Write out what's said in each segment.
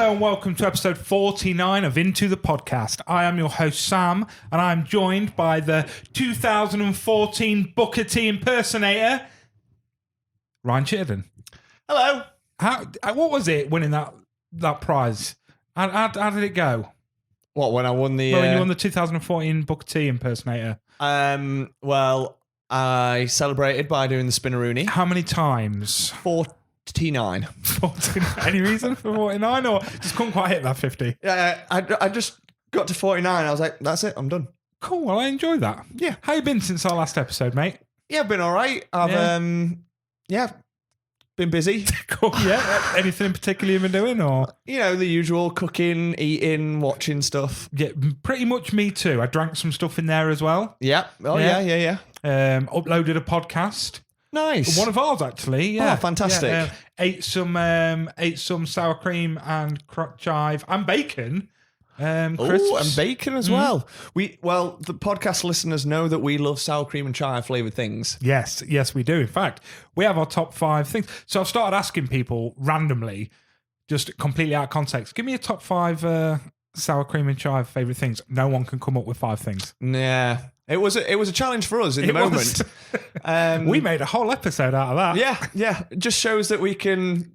Hello and welcome to episode 49 of Into the Podcast. I am your host, Sam, and I'm joined by the 2014 Booker T impersonator, Ryan Chittenden. Hello. What was it winning that prize? How did it go? What, when I won the... When you won the 2014 Booker T impersonator? Well, I celebrated by doing the spinneroonie. How many times? 49. 49. Any reason for 49, or just couldn't quite hit that 50? Yeah, I just got to 49. I was like, that's it, I'm done. Cool, well, I enjoyed that. Yeah. How you been since our last episode, mate? Yeah, I've been all right. I've, been busy. Cool, yeah. Anything in particular you've been doing, or? You know, the usual cooking, eating, watching stuff. Yeah, pretty much me too. I drank some stuff in there as well. Yeah. Oh, yeah. Uploaded a podcast. Nice. One of ours, actually. Yeah. Oh, fantastic. Yeah, ate some sour cream and chive and bacon. Oh, and bacon as well. The podcast listeners know that we love sour cream and chive flavoured things. Yes, we do. In fact, we have our top 5 things. So I've started asking people randomly, just completely out of context, give me a top 5 sour cream and chive favourite things. No one can come up with 5 things. Yeah. It was a challenge for us in the moment. We made a whole episode out of that. Yeah. It just shows that we can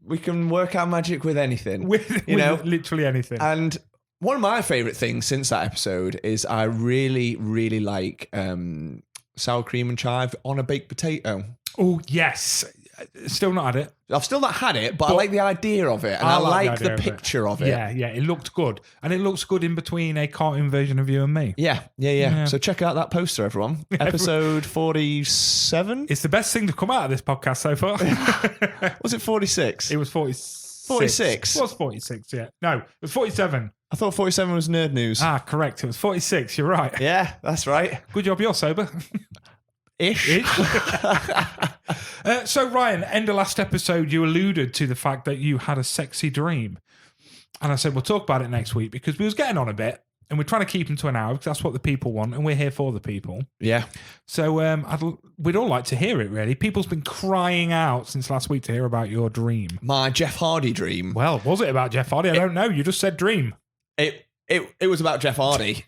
work our magic with anything. With literally anything. And one of my favourite things since that episode is I really, really like sour cream and chive on a baked potato. Oh, yes. Still not had it. I've still not had it, but I like the idea of it. And I like the picture of it. Yeah, it looked good. And it looks good in between a cartoon version of you and me. Yeah. So check out that poster, everyone. Episode 47. It's the best thing to come out of this podcast so far. Was it 46? It was 46. 46? It was 46, yeah. No, it was 47. I thought 47 was Nerd News. Ah, correct. It was 46. You're right. Yeah, that's right. Good job you're sober. Ish. So, Ryan, end of last episode, you alluded to the fact that you had a sexy dream. And I said, we'll talk about it next week because we was getting on a bit and we're trying to keep them to an hour because that's what the people want and we're here for the people. Yeah. So we'd all like to hear it, really. People's been crying out since last week to hear about your dream. My Jeff Hardy dream. Well, was it about Jeff Hardy? I don't know. You just said dream. It was about Jeff Hardy.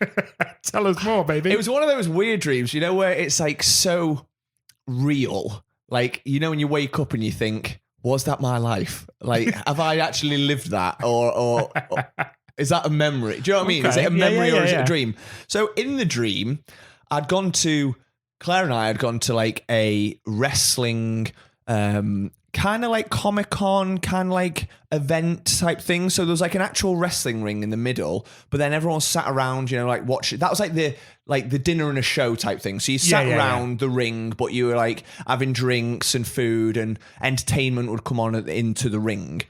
Tell us more, baby. It was one of those weird dreams, where it's like so real. Like, when you wake up and you think, was that my life? Like, have I actually lived that? Or is that a memory? Do you know what I mean? Is it a memory or is it a dream? So in the dream, Claire and I had gone to like a wrestling kind of like Comic-Con, kind of like event type thing. So there was like an actual wrestling ring in the middle, but then everyone sat around, like watching. That was like the dinner and a show type thing. So you sat around the ring, but you were like having drinks and food and entertainment would come on into the ring.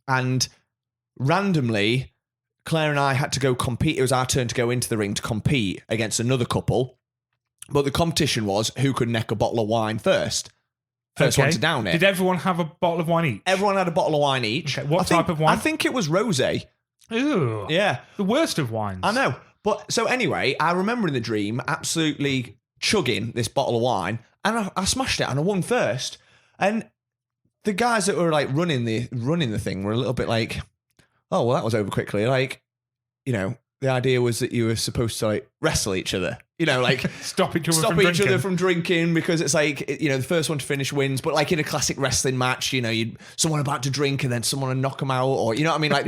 And randomly, Claire and I had to go compete. It was our turn to go into the ring to compete against another couple. But the competition was who could neck a bottle of wine first. First one to down it. Did everyone have a bottle of wine each? Everyone had a bottle of wine each. Okay. What type of wine? I think it was rosé. Ooh. Yeah. The worst of wines. I know. But so anyway, I remember in the dream absolutely chugging this bottle of wine and I smashed it and I won first. And the guys that were like running the thing were a little bit like, oh, well, that was over quickly. Like, the idea was that you were supposed to like wrestle each other, like stop each other from drinking because it's like, the first one to finish wins. But like in a classic wrestling match, you'd someone about to drink and then someone would knock them out, or you know what I mean, like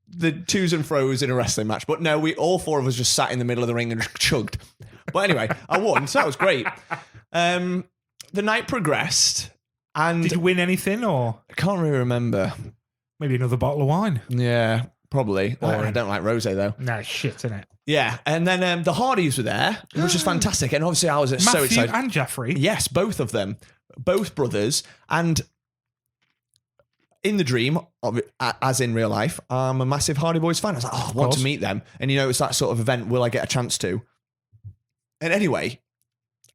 the twos and fro's in a wrestling match. But no, we all 4 of us just sat in the middle of the ring and just chugged. But anyway, I won, so that was great. The night progressed, and did you win anything, or I can't really remember. Maybe another bottle of wine. Yeah, probably. Or I don't like rosé though. No, shit, innit? Yeah, and then the Hardys were there, which was fantastic. And obviously I was so excited. Matthew and Jeffrey? Yes, both of them. Both brothers. And in the dream, as in real life, I'm a massive Hardy Boys fan. I was like, I want to meet them. And it's that sort of event, will I get a chance to? And anyway,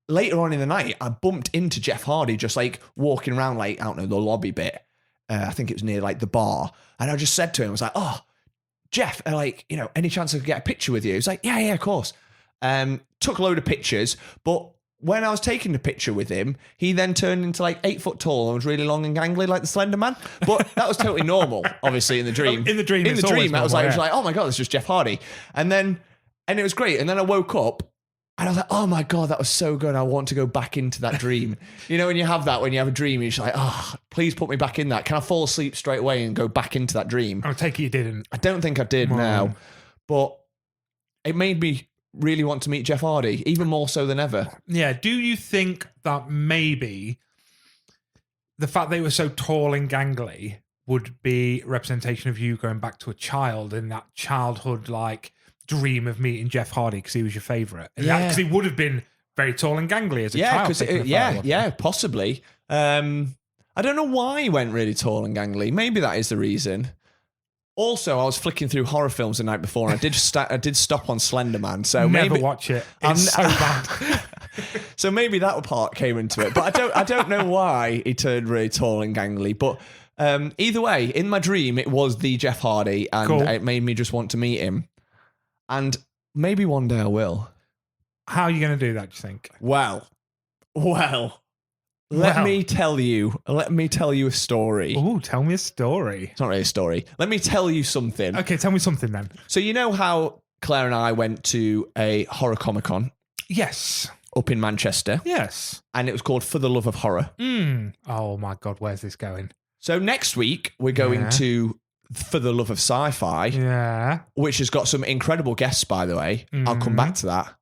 later on in the night, I bumped into Jeff Hardy just like walking around like, I don't know, the lobby bit. I think it was near like the bar. And I just said to him, I was like, oh, Jeff, any chance I could get a picture with you? He was like, yeah, of course. Took a load of pictures. But when I was taking the picture with him, he then turned into like 8 foot tall and was really long and gangly like the Slender Man. But that was totally normal, obviously, in the dream. In the dream, in the it's always dream, I was normal, like, oh my God, it's just Jeff Hardy. And it was great. And then I woke up and I was like, oh my God, that was so good. I want to go back into that dream. You know, when you have that, when you have a dream, you're just like, oh, please put me back in that. Can I fall asleep straight away and go back into that dream? I take it you didn't. I don't think I did now. But it made me really want to meet Jeff Hardy, even more so than ever. Yeah. Do you think that maybe the fact they were so tall and gangly would be representation of you going back to a child in that childhood like dream of meeting Jeff Hardy because he was your favourite? Yeah. Because he would have been very tall and gangly as a child. Yeah, possibly. I don't know why he went really tall and gangly. Maybe that is the reason. Also, I was flicking through horror films the night before, and I did stop on Slender Man. So Never maybe watch it. It's so bad. So maybe that part came into it, but I don't know why he turned really tall and gangly. But either way, in my dream, it was the Jeff Hardy, and Cool. it made me just want to meet him. And maybe one day I will. How are you going to do that, do you think? Well. Let me tell you a story. Oh, tell me a story. It's not really a story. Let me tell you something. Okay, tell me something then. So you know how Claire and I went to a horror Comic-Con Yes. up in Manchester, Yes. and it was called For the Love of Horror. Oh my God, where's this going? So next week we're going to For the Love of Sci-Fi, Yeah. which has got some incredible guests, by the way. I'll come back to that.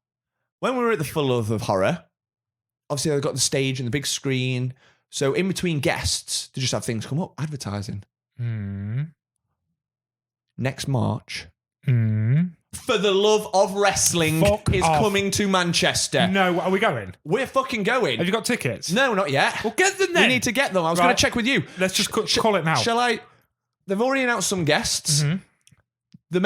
When we were at the For the Love of Horror, obviously they've got the stage and the big screen. So in between guests, they just have things come up, advertising. Next March, For the Love of Wrestling is coming to Manchester. No, are we going? We're fucking going. Have you got tickets? No, not yet. Well, get them then. We need to get them. I was going to check with you. Let's just call it now. Shall I? They've already announced some guests. The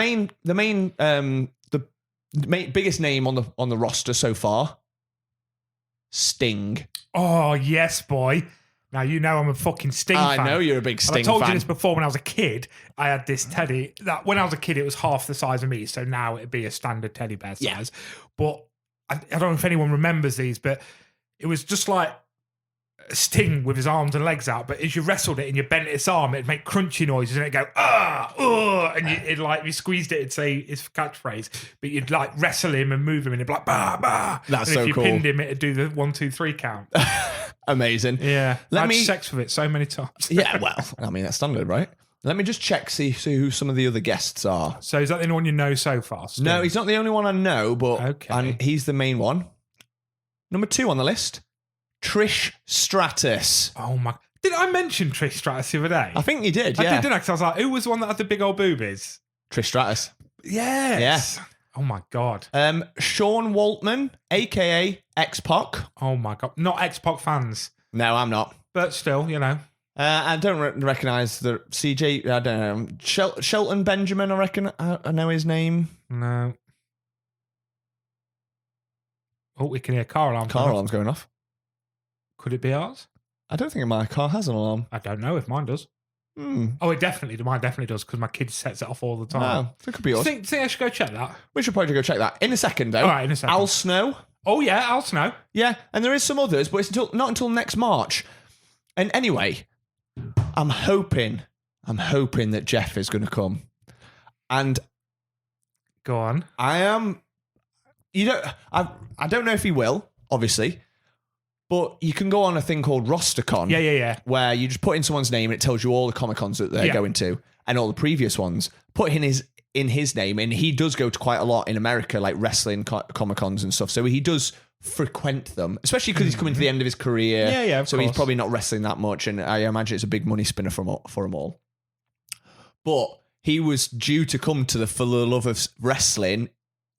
biggest name on the roster so far, Sting. Oh, yes, boy. Now, you know I'm a fucking Sting fan. I know you're a big Sting I told fan. you this before when I was a kid. I had this teddy that when I was a kid, it was half the size of me. So now it'd be a standard teddy bear size. But I don't know if anyone remembers these, but it was just like Sting with his arms and legs out, but as you wrestled it and you bent its arm, it'd make crunchy noises and it'd go and if you squeezed it, it'd say his catchphrase, but you'd like wrestle him and move him and it'd be like bah bah. That's and so if you cool. pinned him, it'd do the 1, 2, 3 count. Amazing. Yeah, I had sex with it so many times. Yeah, well, I mean that's standard, right? Let me just check, see who some of the other guests are. So is that the only one you know so far? Sting? No, he's not the only one I know, but Okay. he's the main one. Number 2 on the list, Trish Stratus. Oh my! Did I mention Trish Stratus the other day? I think you did, I yeah. did, didn't I? 'Cause I was like, who was the one that had the big old boobies? Trish Stratus. Yes. Yeah. Oh my God. Sean Waltman, a.k.a. X-Pac. Oh my God. Not X-Pac fans. No, I'm not. But still, you know. I don't recognise the CJ. I don't know. Shelton Benjamin, I reckon. I know his name. No. Oh, we can hear car alarm. Car alarm's going off. Could it be ours? I don't think my car has an alarm. I don't know if mine does. Oh, mine definitely does because my kid sets it off all the time. Oh, it could be yours. Think I should go check that? We should probably go check that in a second, though. All right, in a second. Al Snow. Oh yeah, Al Snow. Yeah, and there is some others, but it's not until next March. And anyway, I'm hoping that Jeff is going to come, and go on. I am. I don't know if he will, obviously, but you can go on a thing called RosterCon. Yeah. Where you just put in someone's name and it tells you all the Comic Cons that they're going to and all the previous ones. Put in his name, and he does go to quite a lot in America, like wrestling Comic Cons and stuff. So he does frequent them, especially because he's coming to the end of his career. Yeah, of so course. He's probably not wrestling that much, and I imagine it's a big money spinner for them all. But he was due to come to the For the Love of Wrestling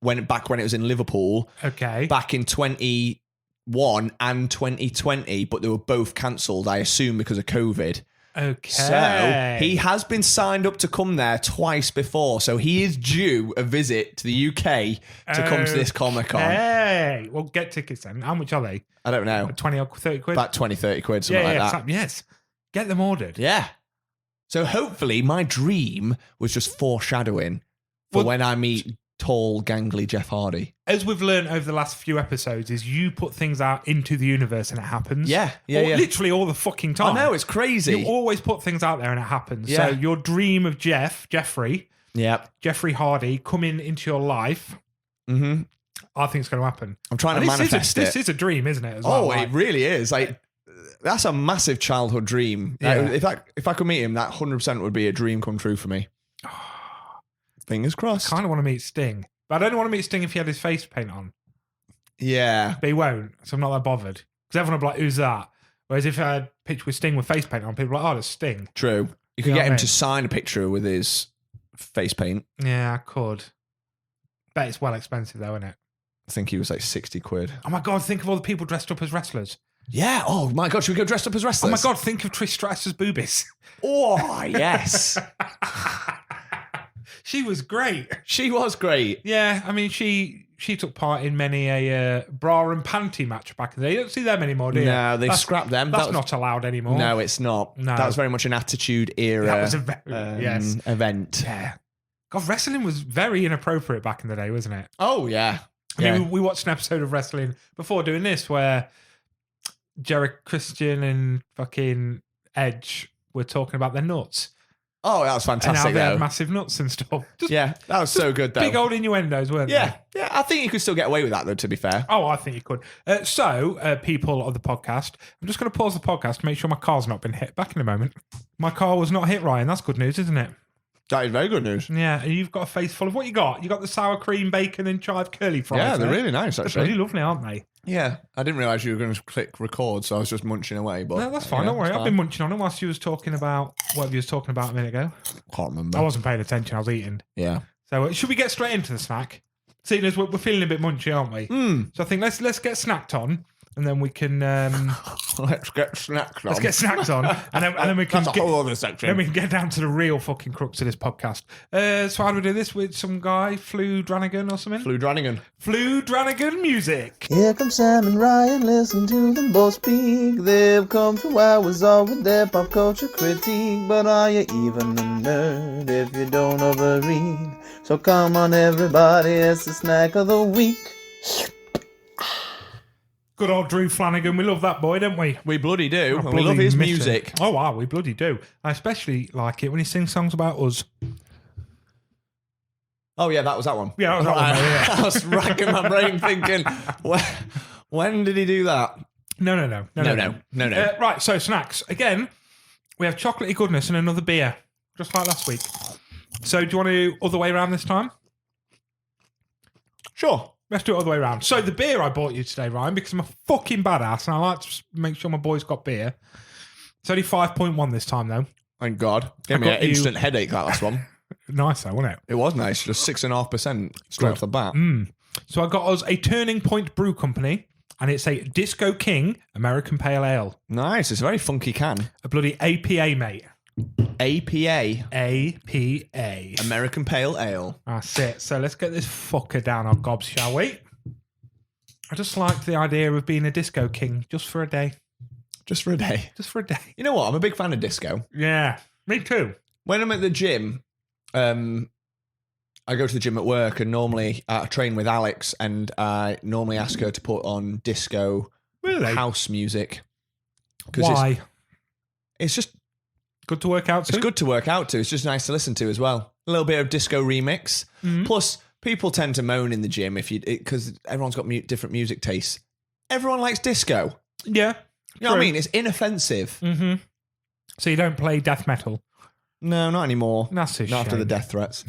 when it was in Liverpool. Okay. Back in 2021 and 2020, but they were both cancelled, I assume, because of COVID. Okay. So he has been signed up to come there twice before. So he is due a visit to the UK to come to this Comic-Con. Hey, well, get tickets then. How much are they? I don't know. 20 or 30 quid? About 20, 30 quid, something like that. Yes. Get them ordered. Yeah. So hopefully my dream was just foreshadowing for when I meet tall, gangly Jeff Hardy. As we've learned over the last few episodes, is you put things out into the universe and it happens. Yeah. Literally all the fucking time. I know, it's crazy. You always put things out there and it happens. Yeah. So your dream of Jeffrey Hardy coming into your life, Mm-hmm. I think it's going to happen. I'm trying to manifest it. This is a dream, isn't it? As well? It really is. Like, that's a massive childhood dream. Yeah. If I could meet him, that 100% would be a dream come true for me. Fingers crossed. I kind of want to meet Sting, but I don't want to meet Sting if he had his face paint on. Yeah. But he won't, so I'm not that bothered. Because everyone will be like, who's that? Whereas if I had a picture with Sting with face paint on, people are like, oh, it's Sting. True. You could get him to sign a picture with his face paint. Yeah, I could. Bet it's well expensive though, isn't it? I think he was like 60 quid. Oh my God, think of all the people dressed up as wrestlers. Yeah. Oh my God, should we go dressed up as wrestlers? Oh my God, think of Trish Stratus's boobies. Oh, yes. She was great. She was great. Yeah, I mean, she took part in many a bra and panty match back in the day. You don't see them anymore, do you? No, they scrapped them. That's not allowed anymore. No, it's not. No. That was very much an Attitude Era That was a yes. event. Yeah. God, wrestling was very inappropriate back in the day, wasn't it? Oh, yeah. I mean, we watched an episode of wrestling before doing this where Jerick Christian and fucking Edge were talking about their nuts. Oh, that was fantastic, and how they though. had massive nuts and stuff. That was so good, though. Big old innuendos, weren't they? Yeah, I think you could still get away with that, though, to be fair. Oh, I think you could. So, people of the podcast, I'm just going to pause the podcast to make sure my car's not been hit. Back in a moment. My car was not hit, Ryan. That's good news, isn't it? That is very good news. Yeah, and you've got a face full of what you got. You got the sour cream, bacon, and chive curly fries. Yeah, they're there. really nice, They're actually. really lovely, aren't they? Yeah, I didn't realise you were going to click record, so I was just munching away. But No, that's fine. Don't worry. I've been munching on it whilst you was talking about whatever you was talking about a minute ago. Can't remember. I wasn't paying attention. I was eating. Yeah. So should we get straight into the snack? Seeing as we're feeling a bit munchy, aren't we? So I think let's get snacked on, and then we can Let's get snacked on. let's get snacked on, and then we can That's a whole other section. Then we can get down to the real fucking crux of this podcast. So how do we do this with some guy, Flew Dranigan or something? Flew Dranigan. Flew Dranigan music. Here come Sam and Ryan, listen to them both speak. They've come 2 hours all with their pop culture critique. But are you even a nerd if you don't overread? So come on everybody, it's the snack of the week. Good old Drew Flanagan. We love that boy, don't we? We bloody do. And we Bloody love his miss music. it. Oh, wow, we bloody do. I especially like it when he sings songs about us. Oh, yeah, that was that one. Yeah, that was that one, mate, yeah. I was racking my brain thinking, when did he do that? No. Right, so snacks. Again, we have chocolatey goodness and another beer, just like last week. So do you want to do other way around this time? Sure. Let's do it other way around. So the beer I bought you today, Ryan, because I'm a fucking badass and I like to make sure my boys got beer. It's only 5.1 this time, though. Thank God. Gave me got an you- instant headache, that last one. Nice, though, wasn't it? It was nice. Just 6.5% straight off the bat. So I got us a Turning Point Brew Company, and it's a Disco King American Pale Ale. Nice. It's a very funky can. A bloody APA, mate. APA. APA. American Pale Ale. That's it. So let's get this fucker down our gobs, shall we? I just like the idea of being a disco king just for a day. Just for a day. Just for a day. You know what? I'm a big fan of disco. Yeah, me too. When I'm at the gym, I go to the gym at work and normally I train with Alex and I normally ask her to put on disco house music. Why? It's just Good to work out to? It's good to work out to. It's just nice to listen to as well. A little bit of disco remix. Plus, people tend to moan in the gym because everyone's got different music tastes. Everyone likes disco. Yeah. You know what I mean? It's inoffensive. Mm-hmm. So you don't play death metal? No, not anymore. That's a Not after shame. the death threats.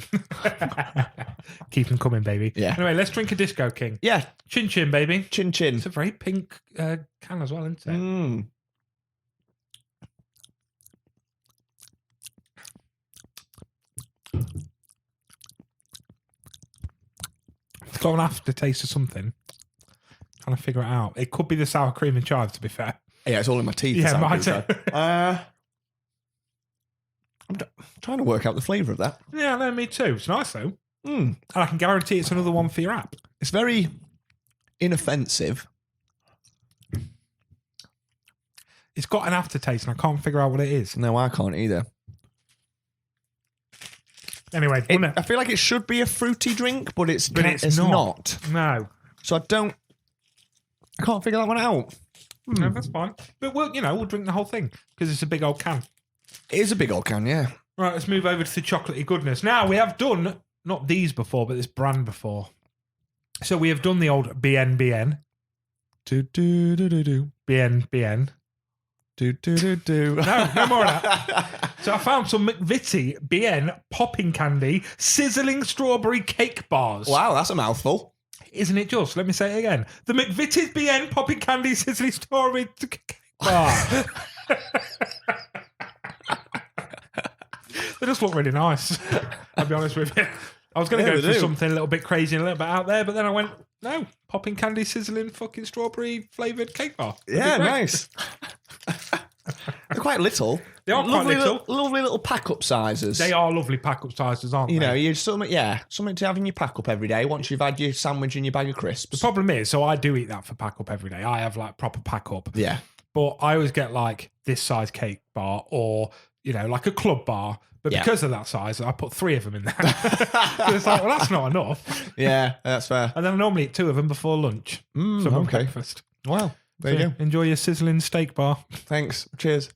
Keep them coming, baby. Yeah. Anyway, let's drink a Disco King. Yeah. Chin chin, baby. Chin chin. It's a very pink can as well, isn't it? Mm. It's got an aftertaste of something. Trying to figure it out. It could be the sour cream and chive, to be fair. Yeah, it's all in my teeth. Yeah, sound mine good, too. though. I'm trying to work out the flavour of that. Yeah, no, me too. It's nice, though. Mm. And I can guarantee it's another one for your app. It's very inoffensive. It's got an aftertaste, and I can't figure out what it is. No, I can't either. Anyway, I feel like it should be a fruity drink, but it's not. No. So I can't figure that one out. No, that's fine. But we'll drink the whole thing because it's a big old can. It is a big old can, yeah. Right, let's move over to the chocolatey goodness. Now, we have done, not these before, but this brand before. So we have done the old BN. Do-do-do-do-do. BN. Do. No more of that. So I found some McVitie BN popping candy sizzling strawberry cake bars. Wow, that's a mouthful. Isn't it just? Let me say it again. The McVitie's BN popping candy sizzling strawberry cake bar. They just look really nice. I'll be honest with you. I was going to go for something a little bit crazy and a little bit out there, but then I went, no, popping candy sizzling fucking strawberry flavoured cake bar. Yeah, nice. They're quite little. They are quite little. Lovely little pack-up sizes. They are lovely pack-up sizes, aren't they? You something to have in your pack-up every day once you've had your sandwich and your bag of crisps. The problem is, so I do eat that for pack-up every day. I have like proper pack-up. Yeah. But I always get like this size cake bar or, like a club bar. But because of that size, I put 3 of them in there. It's like, well, that's not enough. Yeah, that's fair. And then I normally eat 2 of them before lunch. So okay. Breakfast. Wow. There you go. Enjoy your sizzling steak bar. Thanks. Cheers.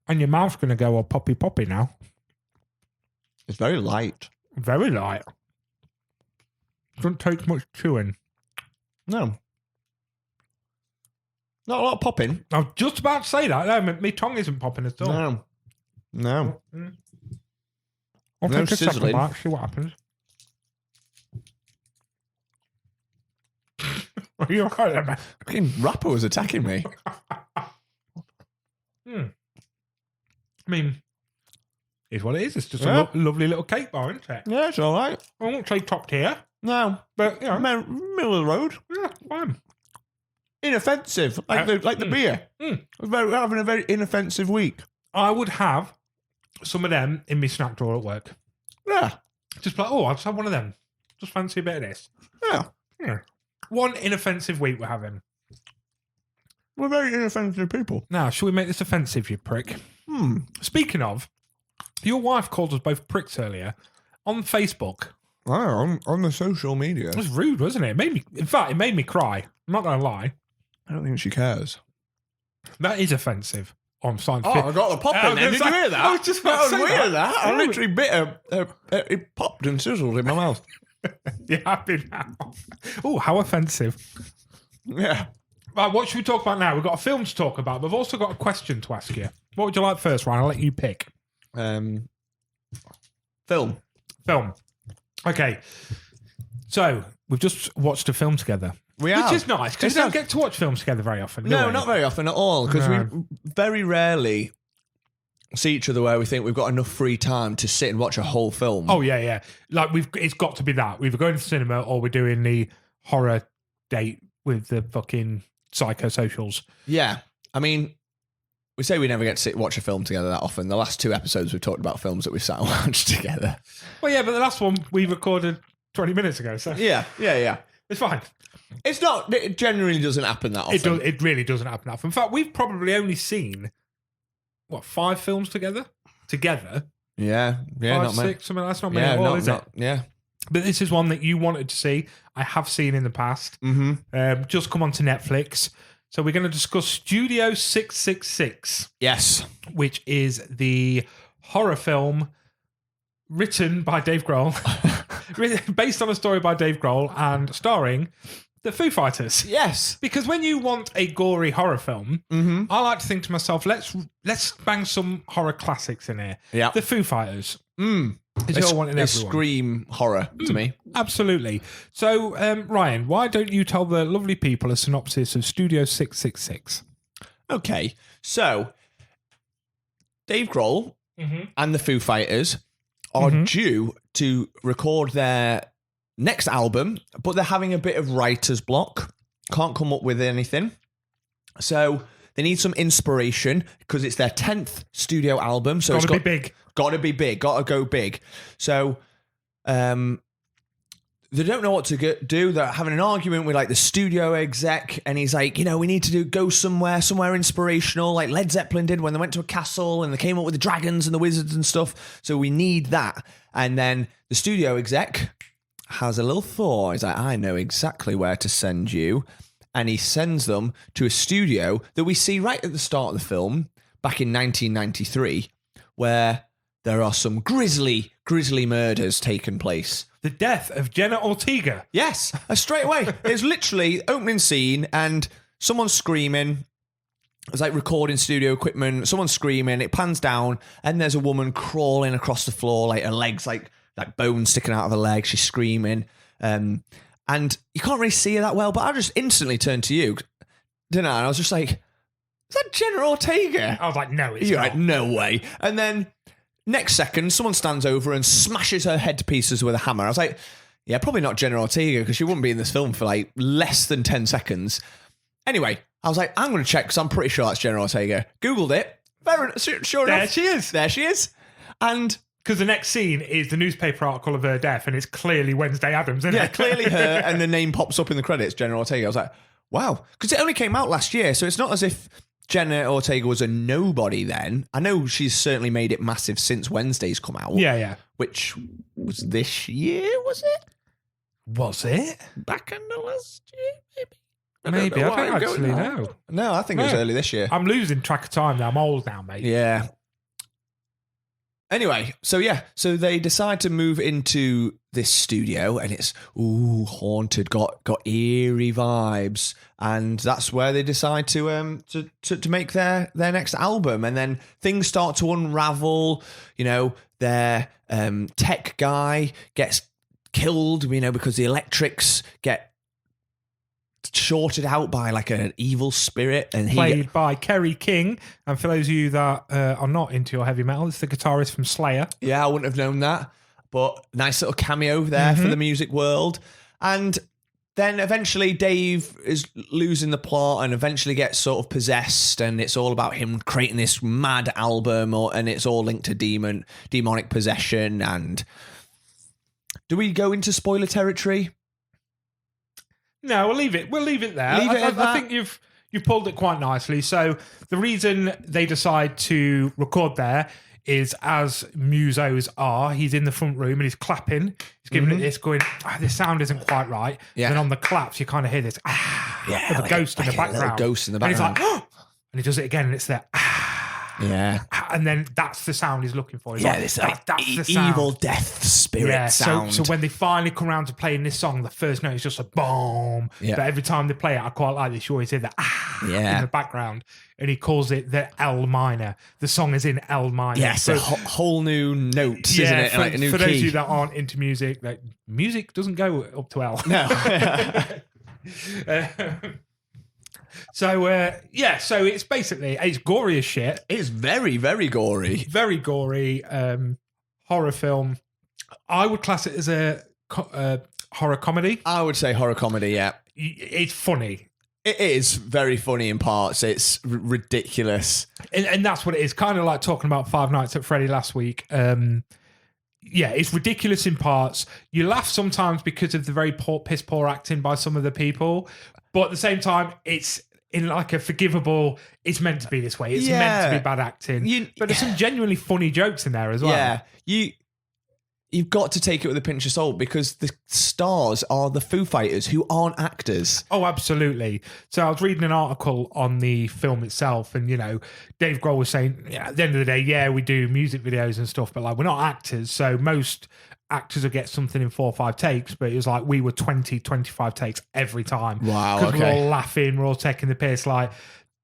And your mouth's going to go all poppy now. It's very light. Very light. Doesn't take much chewing. No. Not a lot of popping. I was just about to say that. No, my tongue isn't popping at all. No. I'll No take a sizzling. second bite, see what happens. Are you okay there, man? Fucking rapper was attacking me. I mean, it's what it is. It's just a lovely little cake bar, isn't it? Yeah, it's all right. I won't say top tier, No. but, Middle of the road. yeah, fine. Inoffensive, like the beer. We're having a very inoffensive week. I would have some of them in my snack drawer at work. Yeah. Just like, I'll just have one of them. Just fancy a bit of this. Yeah. One inoffensive week we're having. We're very inoffensive people. Now, shall we make this offensive, you prick? Speaking of, your wife called us both pricks earlier on Facebook. Oh, on the social media. It was rude, wasn't it? It made me cry. I'm not going to lie. I don't think she cares. That is offensive. I'm starting I got the pop in there. Did you hear that? I was just about to say weird, that. I literally bit it popped and sizzled in my mouth. You're happy now. Oh, how offensive. Yeah. Right, what should we talk about now? We've got a film to talk about, but we've also got a question to ask you. What would you like first, Ryan? I'll let you pick. Film. Okay. So, we've just watched a film together. We have. Which is nice, because we don't get to watch films together very often. No, not very often at all, because we very rarely see each other where we think we've got enough free time to sit and watch a whole film. Oh, yeah. Like, it's got to be that. We're either going to the cinema or we're doing the horror date with the fucking psychosocials. Yeah. I mean, we say we never get to watch a film together that often. The last 2 episodes we've talked about films that we've sat and watched together. Well, yeah, but the last one we recorded 20 minutes ago, so... Yeah. It's fine. It's not... It generally doesn't happen that often. It really doesn't happen that often. In fact, we've probably only seen, 5 films together? Yeah, 5, not 6, something. That's not many at all, is it? Yeah. But this is one that you wanted to see. I have seen in the past. Just come onto Netflix. So we're going to discuss Studio 666. Yes. Which is the horror film written by Dave Grohl, based on a story by Dave Grohl and starring the Foo Fighters. Yes. Because when you want a gory horror film, I like to think to myself, let's bang some horror classics in here. Yeah. The Foo Fighters. It's all wanting They everyone. scream horror to me. Absolutely. So, Ryan, why don't you tell the lovely people a synopsis of Studio 666? Okay. So, Dave Grohl and the Foo Fighters are due to record their next album, but they're having a bit of writer's block. Can't come up with anything. So they need some inspiration because it's their 10th studio album. So Gotta be big. Got to be big. Got to go big. So they don't know what to do. They're having an argument with like the studio exec, and he's like, we need to go somewhere inspirational, like Led Zeppelin did when they went to a castle and they came up with the dragons and the wizards and stuff. So we need that. And then the studio exec has a little thought. He's like, I know exactly where to send you. And he sends them to a studio that we see right at the start of the film back in 1993, where there are some grisly murders taking place. The death of Jenna Ortega. Yes, straight away. It's literally opening scene and someone screaming. It's like recording studio equipment. Someone screaming. It pans down and there's a woman crawling across the floor, like her legs, like bones sticking out of her leg. She's screaming. And you can't really see her that well, but I just instantly turned to you, didn't I? And I was just like, is that Jenna Ortega? I was like, no, it's You're not. like, no way. And then next second, someone stands over and smashes her head to pieces with a hammer. I was like, yeah, probably not Jenna Ortega because she wouldn't be in this film for like less than 10 seconds. Anyway, I was like, I'm going to check because I'm pretty sure that's Jenna Ortega. Googled it. Sure enough. There she is. There she is. And because the next scene is the newspaper article of her death, and it's clearly Wednesday Addams, isn't yeah, it? clearly her, and the name pops up in the credits, Jenna Ortega. I was like, wow. Because it only came out last year, so it's not as if Jenna Ortega was a nobody then. I know she's certainly made it massive since Wednesday's come out. Yeah. Which was this year, was it? Was it? Back in the last year, Maybe. I don't actually know. No, I think it was No. early this year. I'm losing track of time now. I'm old now, mate. Yeah. Anyway, so they decide to move into this studio, and it's haunted, got eerie vibes, and that's where they decide to make their next album, and then things start to unravel. Their tech guy gets killed, because the electrics get shorted out by like an evil spirit, and Played by Kerry King. And for those of you that are not into your heavy metal, it's the guitarist from Slayer. Yeah, I wouldn't have known that, but nice little cameo there for the music world. And then eventually Dave is losing the plot and eventually gets sort of possessed, and it's all about him creating this mad album, and it's all linked to demonic possession. And do we go into spoiler territory? No, we'll leave it. We'll leave it there. I think you've pulled it quite nicely. So the reason they decide to record there is, as musos are, he's in the front room and he's clapping. He's giving it this, going, this sound isn't quite right. Yeah. Then on the claps, you kind of hear this, with a ghost in the background. A little ghost in the background. And he's like, and he does it again, and it's there. Yeah. And then that's the sound he's looking for. He's like, this that's the sound. evil death spirit sound. So when they finally come around to playing this song, the first note is just a boom. Yeah. But every time they play it, I quite like this. You always hear that in the background. And he calls it the L minor. The song is in L minor. Yes, a whole new note, isn't it? Like a new for key. those of you that aren't into music, music doesn't go up to L. No. So it's basically, it's gory as shit. It's very, very gory. Very gory horror film. I would class it as a horror comedy. I would say horror comedy, yeah. It's funny. It is very funny in parts. It's ridiculous. And that's what it is. Kind of like talking about Five Nights at Freddy last week. It's ridiculous in parts. You laugh sometimes because of the very piss poor acting by some of the people. But at the same time, it's in like a forgivable, it's meant to be this way. It's meant to be bad acting. But there's some genuinely funny jokes in there as well. Yeah. You've got to take it with a pinch of salt because the stars are the Foo Fighters, who aren't actors. Oh, absolutely. So I was reading an article on the film itself, and, Dave Grohl was saying, at the end of the day, we do music videos and stuff, but like we're not actors. So most actors will get something in 4 or 5 takes, but it was like we were 20, 25 takes every time. Wow, because we're all laughing, we're all taking the piss, like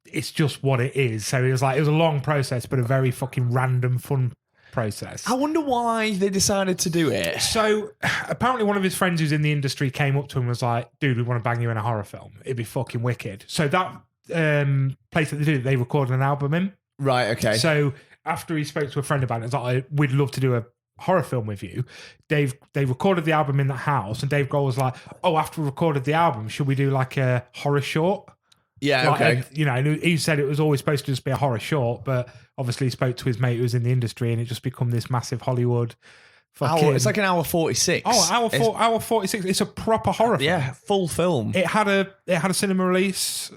it's just what it is. So it was a long process, but a very fucking random fun process. I wonder why they decided to do it. So apparently one of his friends who's in the industry came up to him and was like, dude, we want to bang you in a horror film. It'd be fucking wicked. So that place that they did, they recorded an album in. Right, okay. So after he spoke to a friend about it, it's like, we'd love to do a horror film with you. They recorded the album in that house, and Dave Grohl was like, after we recorded the album, should we do like a horror short? Yeah, okay. And he said it was always supposed to just be a horror short, but obviously he spoke to his mate who was in the industry, and it just become this massive Hollywood It's like an hour 46. Hour 46. It's a proper horror film. Yeah, full film. It had a cinema release.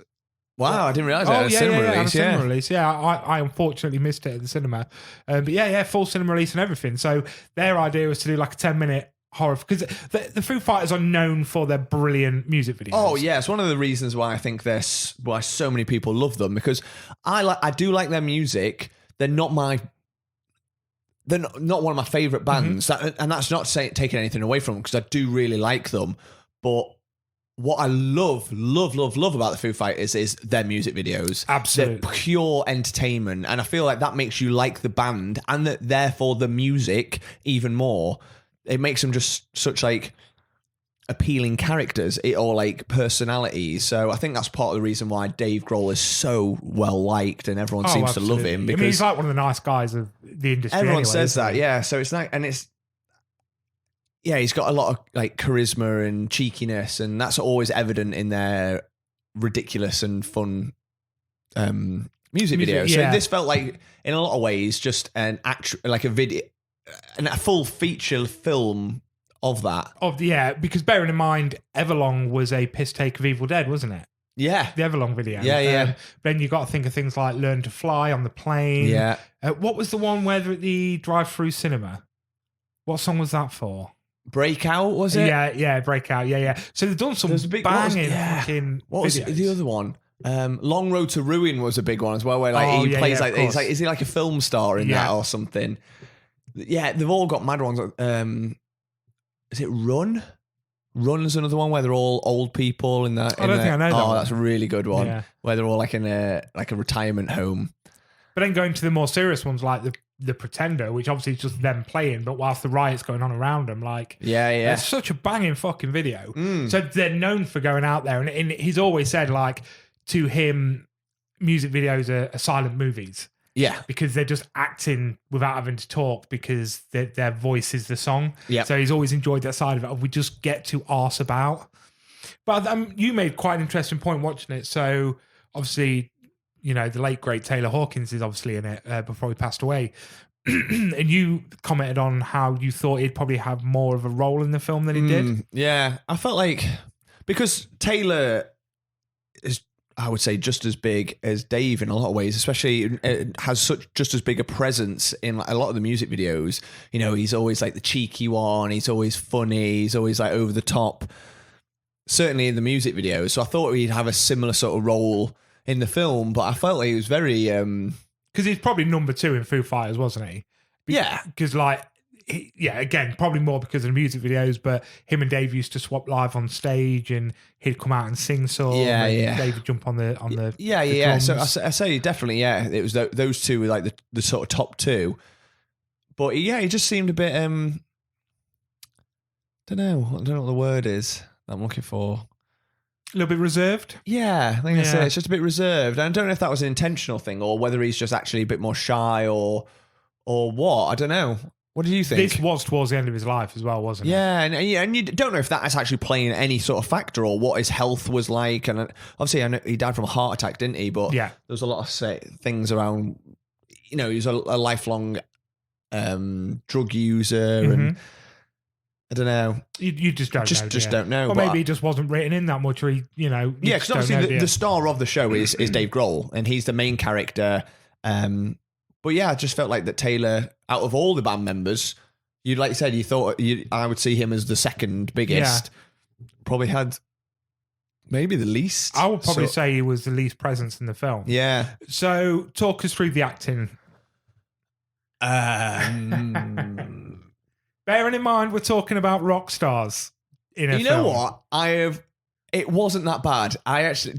Wow, I didn't realize it had a cinema release. Cinema release. Yeah, I unfortunately missed it at the cinema. But full cinema release and everything. So their idea was to do like a 10-minute horror, because the Foo Fighters are known for their brilliant music videos. Oh yeah, it's one of the reasons why I think why so many people love them, because I do like their music. They're not one of my favorite bands, and that's not taking anything away from them, because I do really like them. But what I love about the Foo Fighters is their music videos. Absolutely. They're pure entertainment, and I feel like that makes you like the band, and therefore the music even more. It makes them just such like appealing characters or like personalities. So I think that's part of the reason why Dave Grohl is so well liked and everyone seems to love him, because he's like one of the nice guys of the industry. Everyone says that, yeah. So it's like, and it's, yeah, he's got a lot of like charisma and cheekiness, and that's always evident in their ridiculous and fun music videos. Yeah. So this felt like, in a lot of ways, just like a video, and a full feature film of that. Because bearing in mind, Everlong was a piss take of Evil Dead, wasn't it? Yeah. The Everlong video. Yeah. Then you got to think of things like Learn to Fly on the Plane. Yeah. What was the one where the drive-through cinema? What song was that for? Breakout, was it? Yeah, Breakout. Yeah. So they've done some banging fucking What was videos. the other one? Long Road to Ruin was a big one as well, where like he plays like, he's like, is he like a film star in that or something? Yeah, they've all got mad ones. Is it Run? Run is another one where they're all old people in that. I don't think I know that. Oh, that's a really good one. Yeah. Where they're all like in a retirement home. But then going to the more serious ones like the Pretender, which obviously is just them playing, but whilst the riot's going on around them, like it's such a banging fucking video. So they're known for going out there, and he's always said like to him, music videos are silent movies. Yeah, because they're just acting without having to talk, because their voice is the song. Yeah. So he's always enjoyed that side of it. We just get to arse about. But you made quite an interesting point watching it. So obviously, you know, the late great Taylor Hawkins is obviously in it before he passed away. And you commented on how you thought he'd probably have more of a role in the film than he did. Yeah, I felt like, because Taylor is, I would say, just as big as Dave in a lot of ways, especially has just as big a presence in like a lot of the music videos. You know, he's always like the cheeky one. He's always funny. He's always like over the top, certainly in the music videos. So I thought he'd have a similar sort of role in the film, but I felt like he was very... Because he's probably number 2 in Foo Fighters, wasn't he? Yeah. Because like... again, probably more because of the music videos, but him and Dave used to swap live on stage, and he'd come out and sing some. Yeah. Dave would jump on the So drums. I say definitely, yeah. It was those two were like the sort of top 2. But yeah, he just seemed a bit. I don't know what the word is that I'm looking for. A little bit reserved. Yeah, I think that's it. It's just a bit reserved. And I don't know if that was an intentional thing or whether he's just actually a bit more shy or what. I don't know. What do you think? This was towards the end of his life as well, wasn't it? Yeah, and you don't know if that's actually playing any sort of factor or what his health was like. And obviously, I know he died from a heart attack, didn't he? But there was a lot of things around. You know, he was a lifelong drug user, and I don't know. You just don't know. Just don't know. Or maybe he just wasn't written in that much, or because obviously the star of the show is Dave Grohl, and he's the main character. But yeah, I just felt like that Taylor, out of all the band members, like you said, you thought I would see him as the second biggest. Yeah. Probably had maybe the least. I would probably say he was the least presence in the film. Yeah. So talk us through the acting. Bearing in mind, we're talking about rock stars in a film. You know what? It wasn't that bad.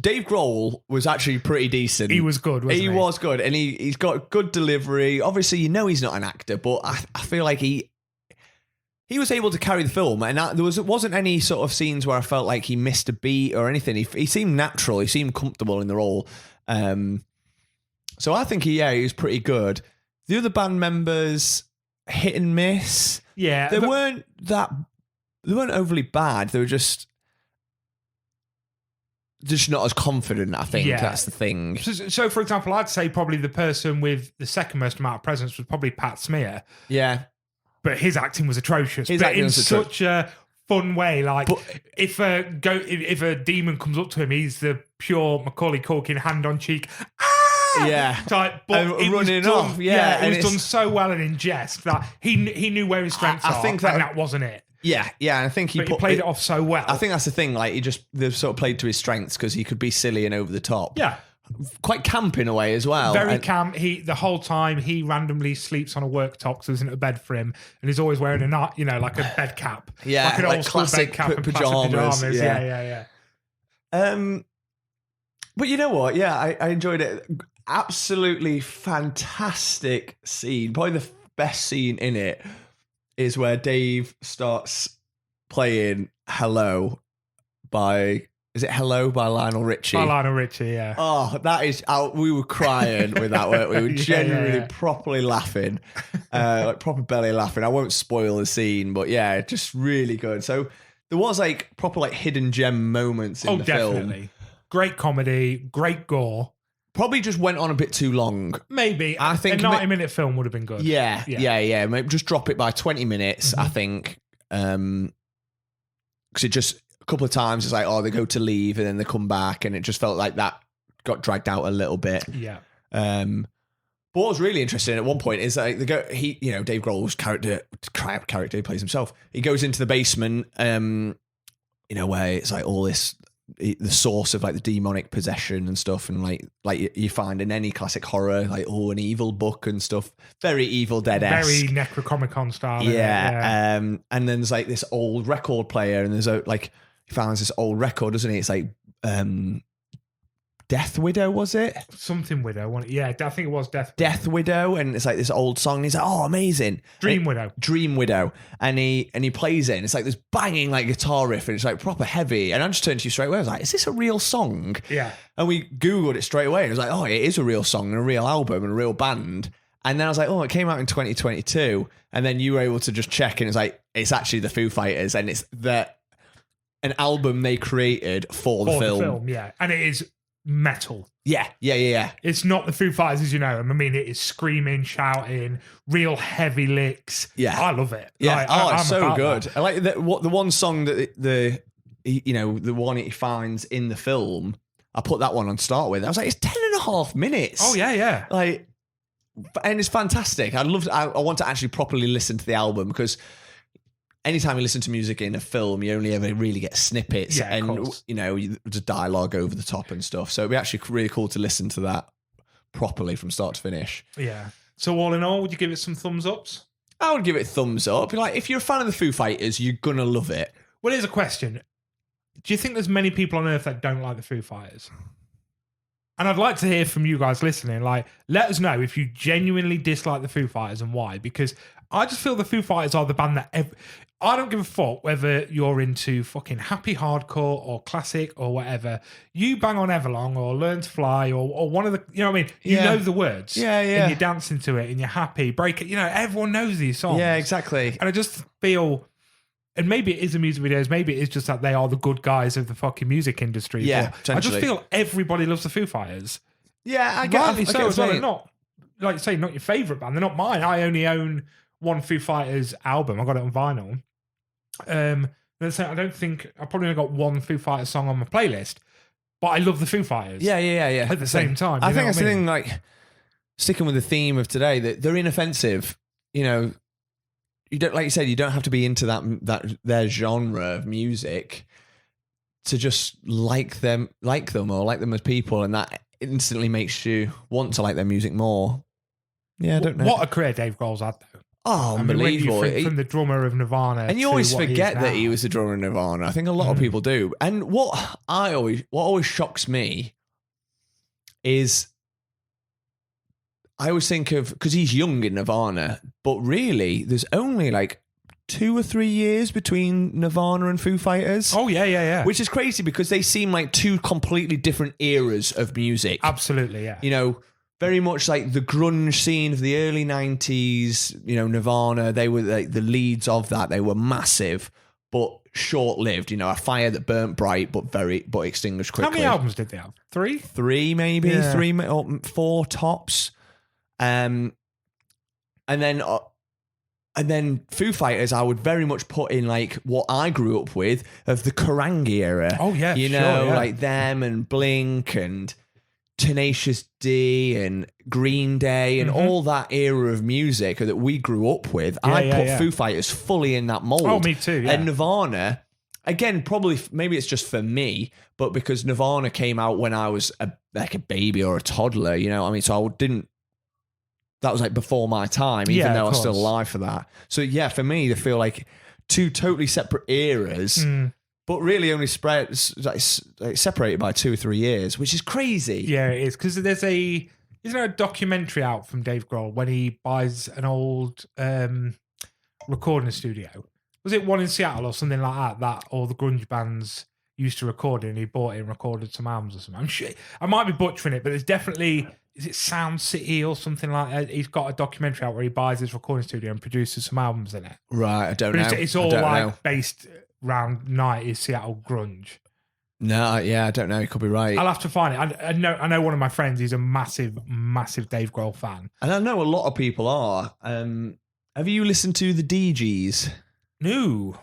Dave Grohl was actually pretty decent. He was good, wasn't he? He was good, and he's got good delivery. Obviously, you know he's not an actor, but I feel like he was able to carry the film, and there wasn't any sort of scenes where I felt like he missed a beat or anything. He seemed natural. He seemed comfortable in the role. So I think he was pretty good. The other band members, hit and miss. Yeah, they weren't overly bad. They were just not as confident, I think. That's the thing. So, for example, I'd say probably the person with the second most amount of presence was probably Pat Smear. Yeah. but his acting was atrocious. His but acting in was atrocious. such a fun way. Like if a demon comes up to him, he's the pure Macaulay Culkin hand on cheek. Yeah, type, but and it was running done, off. Yeah, it was done so well and in jest that he knew where his strengths are. think and that wasn't it. Yeah, and I think But he played it off so well. I think that's the thing. Like they sort of played to his strengths because he could be silly and over the top. Yeah. Quite camp in a way as well. Very camp. The whole time he randomly sleeps on a worktop, so there isn't a bed for him, and he's always wearing like a bed cap. Yeah, like an like old school classic bed cap and pajamas. classic pajamas. Yeah. But you know what? Yeah, I enjoyed it. Absolutely fantastic scene. Probably the best scene in it is where Dave starts playing "Hello" by. Is it "Hello" by Lionel Richie? By Lionel Richie, yeah. Oh, that is out. We were crying with that, weren't we? We were genuinely properly laughing, like proper belly laughing. I won't spoil the scene, but yeah, just really good. So there was like proper like hidden gem moments in the film. Great comedy, great gore. Probably just went on a bit too long. Maybe. I think a 90-minute film would have been good. Yeah. Maybe just drop it by 20 minutes, I think. Because it just, a couple of times, it's like, they go to leave and then they come back, and it just felt like that got dragged out a little bit. Yeah. But what was really interesting at one point is like Dave Grohl's character he plays himself. He goes into the basement, where it's like all this, the source of like the demonic possession and stuff, and like you find in any classic horror, like an evil book and stuff, very Evil Dead-esque, very Necronomicon style. Yeah. And then there's like this old record player, and there's he finds this old record, doesn't he? It's like Death Widow, was it? Something Widow. Yeah, I think it was Death Widow, and it's like this old song. And he's like, "Oh, amazing!" Dream Widow, and he plays it. And it's like this banging like guitar riff, and it's like proper heavy. And I just turned to you straight away. I was like, "Is this a real song?" Yeah. And we googled it straight away, and it was like, "Oh, it is a real song and a real album and a real band." And then I was like, "Oh, it came out in 2022." And then you were able to just check, and it's like it's actually the Foo Fighters, and it's an album they created for the film. Yeah, and it is metal. Yeah. It's not the Foo Fighters as you know them. I mean, it is screaming, shouting, real heavy licks. Yeah, I love it. Yeah, I'm it's so good. That. I like the one song that the one he finds in the film. I put that one on start with. I was like, it's 10.5 minutes. Oh yeah. Like, and it's fantastic. I want to actually properly listen to the album, because anytime you listen to music in a film, you only ever really get snippets, and just dialogue over the top and stuff. So it'd be actually really cool to listen to that properly from start to finish. Yeah. So all in all, would you give it some thumbs ups? I would give it thumbs up. Like, if you're a fan of the Foo Fighters, you're gonna love it. Well, here's a question: do you think there's many people on Earth that don't like the Foo Fighters? And I'd like to hear from you guys listening. Like, let us know if you genuinely dislike the Foo Fighters and why. Because I just feel the Foo Fighters are the band that I don't give a fuck whether you're into fucking happy hardcore or classic or whatever. You bang on Everlong or Learn to Fly or one of the, you know what I mean? You know the words. Yeah. And you're dancing to it and you're happy. Break it. Everyone knows these songs. Yeah, exactly. And I just feel, and maybe it is the music videos, maybe it is just that they are the good guys of the fucking music industry. Yeah, but I just feel everybody loves the Foo Fighters. Yeah, I get Rightly so as well. They're it. not, like you say, not your favourite band. They're not mine. I only own one Foo Fighters album. I got it on vinyl. I don't think I probably only got one Foo Fighters song on my playlist, but I love the Foo Fighters. Yeah. At the same time, I think that's the thing. Like, sticking with the theme of today, that they're inoffensive. You don't, like you said, you don't have to be into that their genre of music to just like them or like them as people, and that instantly makes you want to like their music more. Yeah, I don't know. What a career Dave Grohl's had, though. Oh, unbelievable. From the drummer of Nirvana. And you always forget that he was the drummer of Nirvana. I think a lot of people do. And what always shocks me is I always think of, because he's young in Nirvana, but really there's only like 2 or 3 years between Nirvana and Foo Fighters. Oh, yeah. Which is crazy because they seem like two completely different eras of music. Absolutely, yeah. Very much like the grunge scene of the early 90s, Nirvana, they were like the leads of that. They were massive, but short-lived, a fire that burnt bright, but extinguished quickly. How many albums did they have? 3? 3 maybe, yeah. 3 or 4 tops. And then And then Foo Fighters, I would very much put in like what I grew up with of the Kerrang era. Oh, yeah, you sure, know, yeah. like them and Blink and Tenacious D and Green Day and all that era of music that we grew up with. Yeah, I yeah, put yeah. Foo Fighters fully in that mold. Oh, me too, yeah. And Nirvana, again, probably maybe it's just for me, but because Nirvana came out when I was like a baby or a toddler, you know what I mean? So I didn't. That was like before my time, even Yeah, though I of was still course. alive for that. So yeah, for me, they feel like two totally separate eras, but really only separated by 2 or 3 years, which is crazy. Yeah, it is, because isn't there a documentary out from Dave Grohl when he buys an old recording studio? Was it one in Seattle or something like that all the grunge bands used to record in? He bought it and recorded some albums or something. I'm sure I might be butchering it, but there's definitely, is it Sound City or something like that? He's got a documentary out where he buys his recording studio and produces some albums in it. Right, I don't But know. it's all I don't like know. based around 90s Seattle grunge. No, yeah, I don't know. You could be right. I'll have to find it. I know one of my friends, he's a massive Dave Grohl fan. And I know a lot of people are. Have you listened to the DGs? No.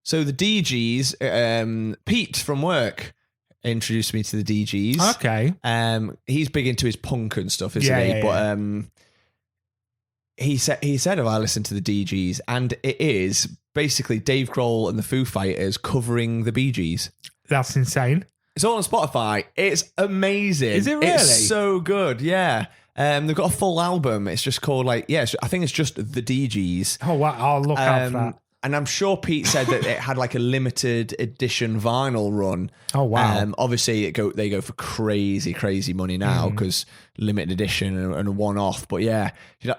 So the DGs, Pete from work introduced me to the DGs. Okay. He's big into his punk and stuff, isn't Yeah, he? yeah, But he said, "Have I listened to the DGs?" And it is basically Dave Grohl and the Foo Fighters covering the Bee Gees. That's insane. It's all on Spotify. It's amazing. Is it really? It's so good. Yeah. They've got a full album. It's just called I think it's just the DGs. Oh, wow. I'll look out for that. And I'm sure Pete said that it had like a limited edition vinyl run. Oh, wow. Obviously, they go for crazy money now because limited edition and a one-off. But yeah,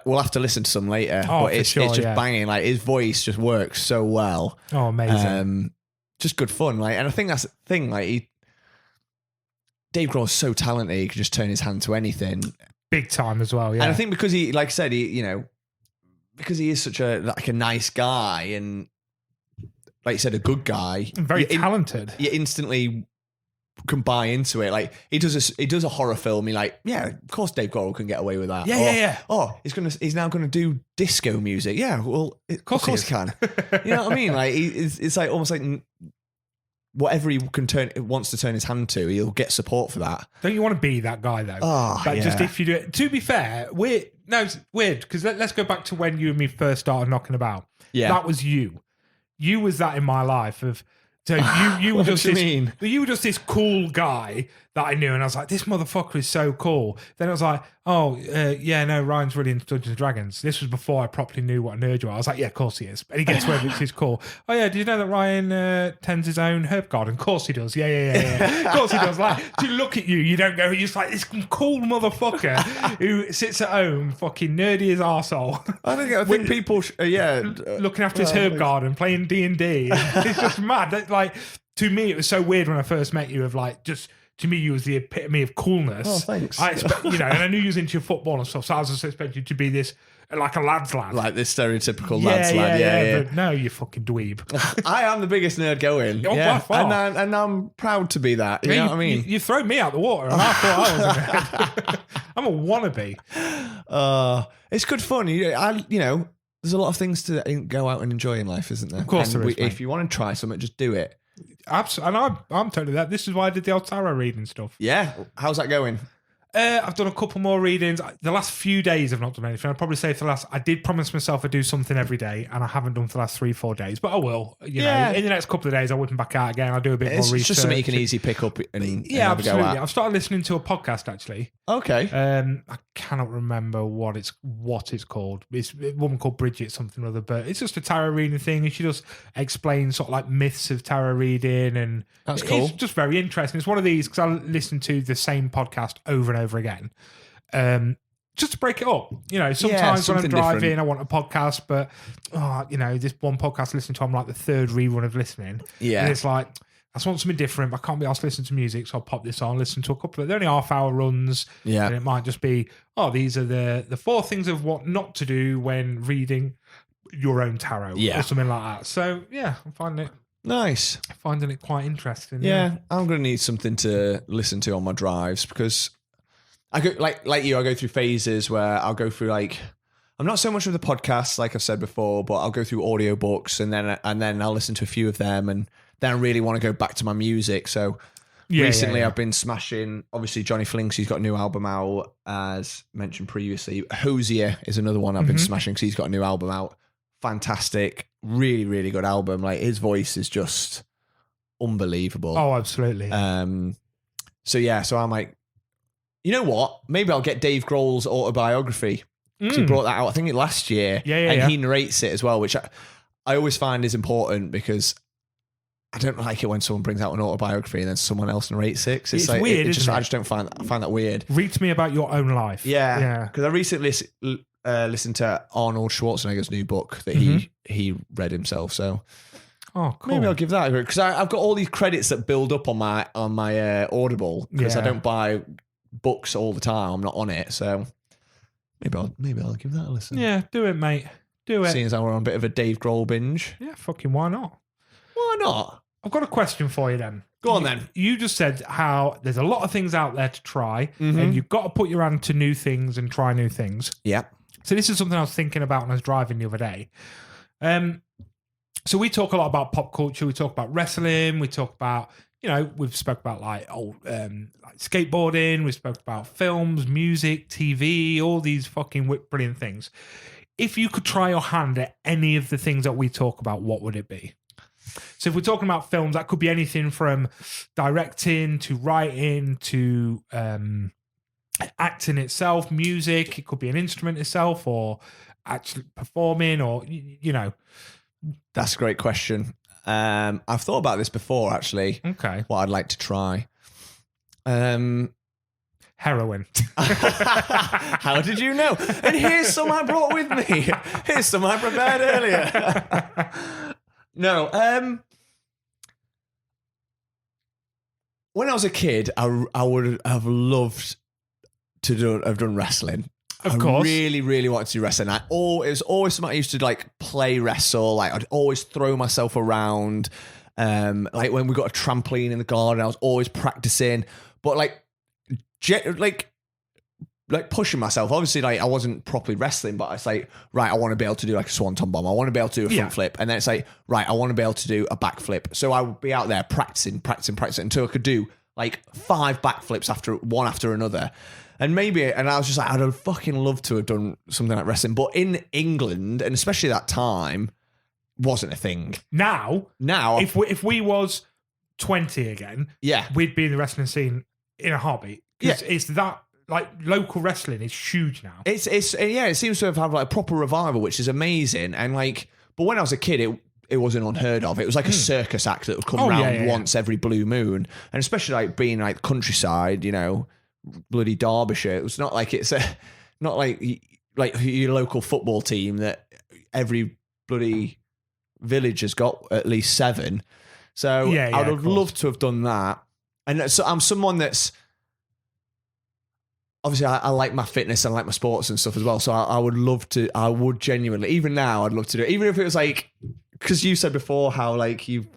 we'll have to listen to some later. Oh, but for it's sure, just yeah. banging. Like his voice just works so well. Oh, amazing. Just good fun. Like, and I think that's the thing. Like, Dave Grohl's so talented, he can just turn his hand to anything. Big time as well, yeah. And I think because he, like I said, because he is such a nice guy and, like you said, a good guy, Very talented. You instantly can buy into it. Like he does a horror film. You're like, yeah, of course Dave Grohl can get away with that. Yeah. Oh, he's now gonna do disco music. Yeah, well, of course he can. You know what I mean? Like it's like almost like whatever he wants to turn his hand to, he'll get support for that. Don't you want to be that guy, though? Oh, But yeah. just if you do it. To be fair, it's weird, because let's go back to when you and me first started knocking about. Yeah. That was you. You was that in my life of... So you were What just do you this, mean? You were just this cool guy that I knew, and I was like, this motherfucker is so cool. Then I was like, yeah, no, Ryan's really into Dungeons and Dragons. This was before I properly knew what a nerd you are. I was like, yeah, of course he is. And he gets whether it's cool. Oh yeah, did you know that Ryan tends his own herb garden? Of course he does. Yeah. Of course he does. Like, to look at you, you don't go, you're just like this cool motherfucker who sits at home, fucking nerdy as arsehole. I think people, looking after his herb garden, playing D&D. It's just mad. Like, to me, it was so weird when I first met you. Of like, just to me, you was the epitome of coolness. Oh, thanks. I expect, and I knew you was into your football and stuff, so I was just expecting you to be this like a lad's lad, like this stereotypical lads lad. Yeah. But no, you fucking dweeb. I am the biggest nerd going. Oh, yeah. by far. And I'm proud to be that. You know what I mean? You throw me out the water, and I thought I was a nerd. I'm a wannabe. It's good fun. There's a lot of things to go out and enjoy in life, isn't there? Of course there is, mate. If you want to try something, just do it. Absolutely, and I'm totally that. This is why I did the old tarot reading stuff. Yeah. How's that going? I've done a couple more readings. The last few days I've not done anything. I'd probably say I did promise myself I'd do something every day, and I haven't done for the last 3-4 days, but I will. You know, in the next couple of days, I'll whip them back out again. I'll do a bit more research. It's just something you can easily pick up and yeah, have a go absolutely. at. I've started listening to a podcast actually. Okay. I cannot remember what it's called. It's a woman called Bridget something or other, but it's just a tarot reading thing, and she just explains sort of like myths of tarot reading, and That's cool. It's just very interesting. It's one of these because I listen to the same podcast over and over again. Just to break it up, sometimes when I'm something driving, different. I want a podcast, but this one podcast I listen to, I'm like the third rerun of listening. Yeah. And it's like, I just want something different. But I can't be asked to listen to music, so I'll pop this on, listen to a couple of, they're only half-hour runs. Yeah. And it might just be, these are the 4 things of what not to do when reading your own tarot or something like that. So yeah, I'm finding it quite interesting. Yeah, I'm going to need something to listen to on my drives because I go like you. I go through phases where I'll go through I'm not so much of the podcasts, like I've said before, but I'll go through audiobooks and then I'll listen to a few of them, and then I really want to go back to my music. So recently I've been smashing, obviously Johnny Flinks, he's got a new album out, as mentioned previously. Hosier is another one I've been smashing because he's got a new album out. Fantastic, really, really good album. Like his voice is just unbelievable. Oh, absolutely. So I'm like, you know what? Maybe I'll get Dave Grohl's autobiography. He brought that out, I think, last year. And he narrates it as well, which I always find is important because I don't like it when someone brings out an autobiography and then someone else narrates it. It's like, weird, isn't it? I just don't find that weird. Read to me about your own life. Yeah. Because I recently listened to Arnold Schwarzenegger's new book that he read himself. So cool. Maybe I'll give that a go, because I've got all these credits that build up on my Audible, because I don't buy books all the time. I'm not on it, so maybe I'll give that a listen. Yeah, do it, mate. Do it. Seeing as we're on a bit of a Dave Grohl binge. Yeah, fucking why not? Why not? I've got a question for you then. Go on then. You just said how there's a lot of things out there to try, and you've got to put your hand to new things and try new things. Yeah. So this is something I was thinking about when I was driving the other day. So we talk a lot about pop culture. We talk about wrestling. We talk about, we've spoke about like skateboarding. We spoke about films, music, TV, all these fucking brilliant things. If you could try your hand at any of the things that we talk about, what would it be? So if we're talking about films, that could be anything from directing to writing to acting itself, music. It could be an instrument itself, or actually performing, or That's a great question. I've thought about this before, actually. Okay. What I'd like to try. Heroin. How did you know? And here's some I brought with me. Here's some I prepared earlier. No. When I was a kid, I would have loved to have done wrestling. Of course. I really, really wanted to do wrestling. It was always something I used to like play wrestle. Like I'd always throw myself around. Like when we got a trampoline in the garden, I was always practicing. But like pushing myself. Obviously, like I wasn't properly wrestling, but it's like, right, I want to be able to do like a swanton bomb. I want to be able to do a front flip. And then it's like, right, I want to be able to do a backflip. So I would be out there practicing until I could do like 5 backflips one after another. And I was just like, I'd have fucking loved to have done something like wrestling. But in England, and especially that time, wasn't a thing. Now, if we was 20 again, we'd be in the wrestling scene in a heartbeat. Because it's that, like, local wrestling is huge now. It seems to have had like a proper revival, which is amazing. And like, but when I was a kid, it wasn't unheard of. It was like a circus act that would come around once every blue moon. And especially like being like countryside, bloody Derbyshire. It was not like not like your local football team that every bloody village has got at least 7. So I would have loved to have done that. And so I'm someone that's obviously I like my fitness and I like my sports and stuff as well. So I would genuinely, even now, I'd love to do it. Even if it was like, because you said before how like you've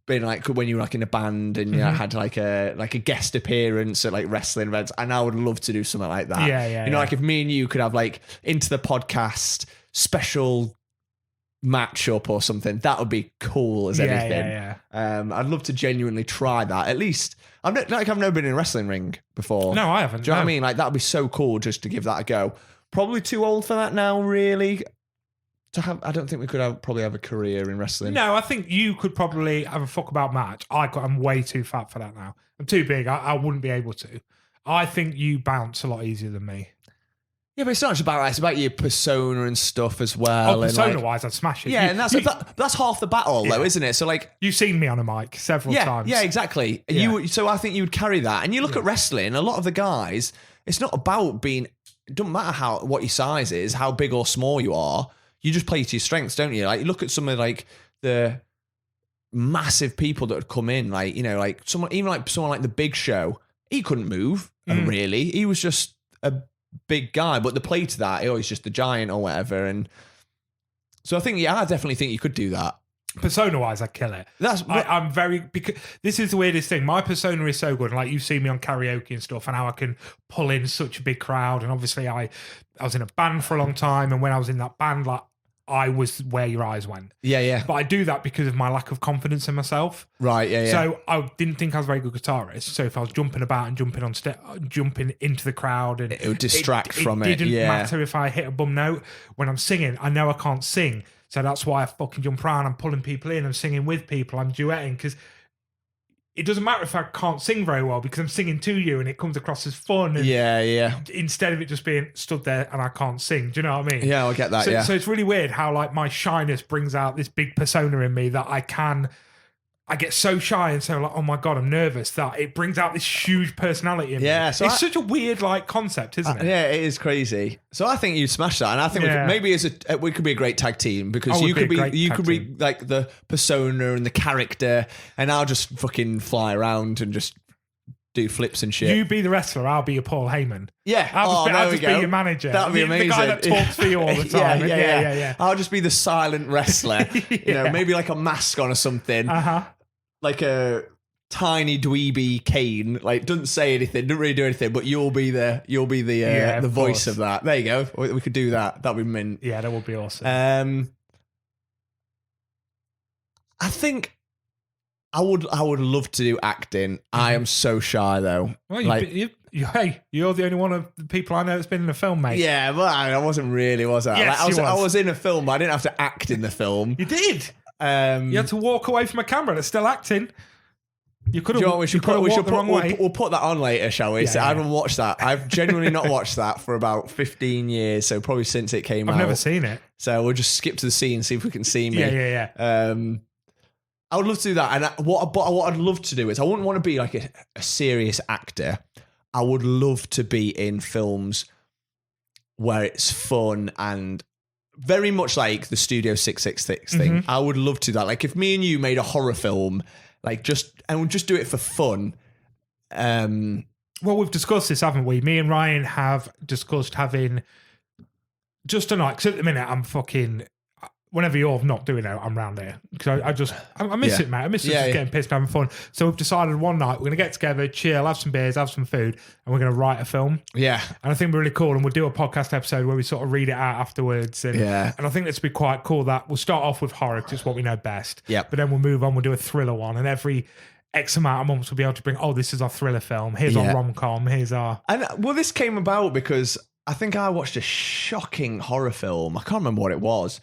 been like when you were like in a band and you had like a guest appearance at like wrestling events, and I would love to do something like that. Like if me and you could have like into the podcast special matchup or something, that would be cool as anything. I'd love to genuinely try that. At least I've never been in a wrestling ring before. No, I haven't. Do you know what I mean? Like that would be so cool just to give that a go. Probably too old for that now, really. I don't think we could probably have a career in wrestling. No, I think you could probably have a fuck about match. I'm way too fat for that now. I'm too big. I wouldn't be able to. I think you bounce a lot easier than me. Yeah, but it's not just about that. It's about your persona and stuff as well. Oh, persona-wise, I'd smash it. Yeah, and that's half the battle, though, isn't it? So, like, you've seen me on a mic several times. Yeah, exactly. Yeah. So I think you would carry that. And you look at wrestling. A lot of the guys, it's not about being. It doesn't matter what your size is, how big or small you are. You just play to your strengths, don't you? Like, you look at some of like the massive people that would come in, like like someone like the Big Show. He couldn't move really. He was just a big guy, but the play to that, he's just the giant or whatever. And so I think, I definitely think you could do that. Persona-wise, I kill it. I'm very, because this is the weirdest thing. My persona is so good. Like, you see me on karaoke and stuff, and how I can pull in such a big crowd. And obviously, I was in a band for a long time, and when I was in that band, like, I was where your eyes went. Yeah. But I do that because of my lack of confidence in myself. Right, yeah. So I didn't think I was a very good guitarist. So if I was jumping about and jumping into the crowd, and it would distract from it. It didn't matter if I hit a bum note. When I'm singing, I know I can't sing. So that's why I fucking jump around. I'm pulling people in. I'm singing with people. I'm duetting, because it doesn't matter if I can't sing very well, because I'm singing to you and it comes across as fun. And yeah. Instead of it just being stood there and I can't sing. Do you know what I mean? Yeah, I get that, So it's really weird how, like, my shyness brings out this big persona in me that I get so shy and so like, oh my God, I'm nervous, that it brings out this huge personality in me. Yeah, so it's such a weird, like, concept, isn't it? Yeah, it is crazy. So I think you'd smash that, and I think we could be a great tag team, because you could be like the persona and the character, and I'll just fucking fly around and just do flips and shit. You be the wrestler, I'll be your Paul Heyman. Yeah, I'll just be your manager. That'd be amazing. The guy that talks for you all the time. Yeah. I'll just be the silent wrestler. You know, maybe like a mask on or something. Like a tiny dweeby Kane, like, doesn't say anything, doesn't really do anything, but you'll be the voice of that. There you go. We could do that. That'd be mint. Yeah, that would be awesome. I think I would love to do acting. I am so shy though. Well, hey, you're the only one of the people I know that's been in a film, mate. Yeah, but I wasn't really, was I? Yes, I was in a film, but I didn't have to act in the film. You did. You had to walk away from a camera that's still acting. You could have. We should put we'll put that on later, shall we? I haven't watched that. I've genuinely not watched that for about 15 years, so probably since it came out. I've never seen it. So we'll just skip to the scene, see if we can see me. Yeah. I would love to do that, and what I'd love to do is, I wouldn't want to be like a serious actor. I would love to be in films where it's fun and very much like the Studio 666 thing. I would love to do that. Like, if me and you made a horror film, like, we'll just do it for fun. Well, we've discussed this, haven't we? Me and Ryan have discussed having just a night, because at the minute I'm fucking, whenever you're not doing it, I'm round here. Because I miss it, mate. I miss just getting pissed and having fun. So we've decided one night we're going to get together, chill, have some beers, have some food, and we're going to write a film. Yeah. And I think we're really cool. And we'll do a podcast episode where we sort of read it out afterwards. And I think this would be quite cool, that we'll start off with horror, because it's what we know best. Yeah. But then we'll move on, we'll do a thriller one. And every X amount of months we'll be able to bring, this is our thriller film. Here's our rom-com. Here's our... And well, this came about because I think I watched a shocking horror film. I can't remember what it was.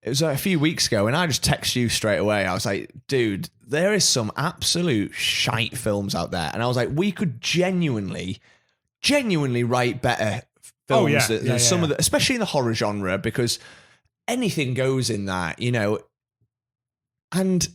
It was a few weeks ago, and I just texted you straight away. I was like, dude, there is some absolute shite films out there. And I was like, we could genuinely write better films than some of the, especially in the horror genre, because anything goes in that, you know. And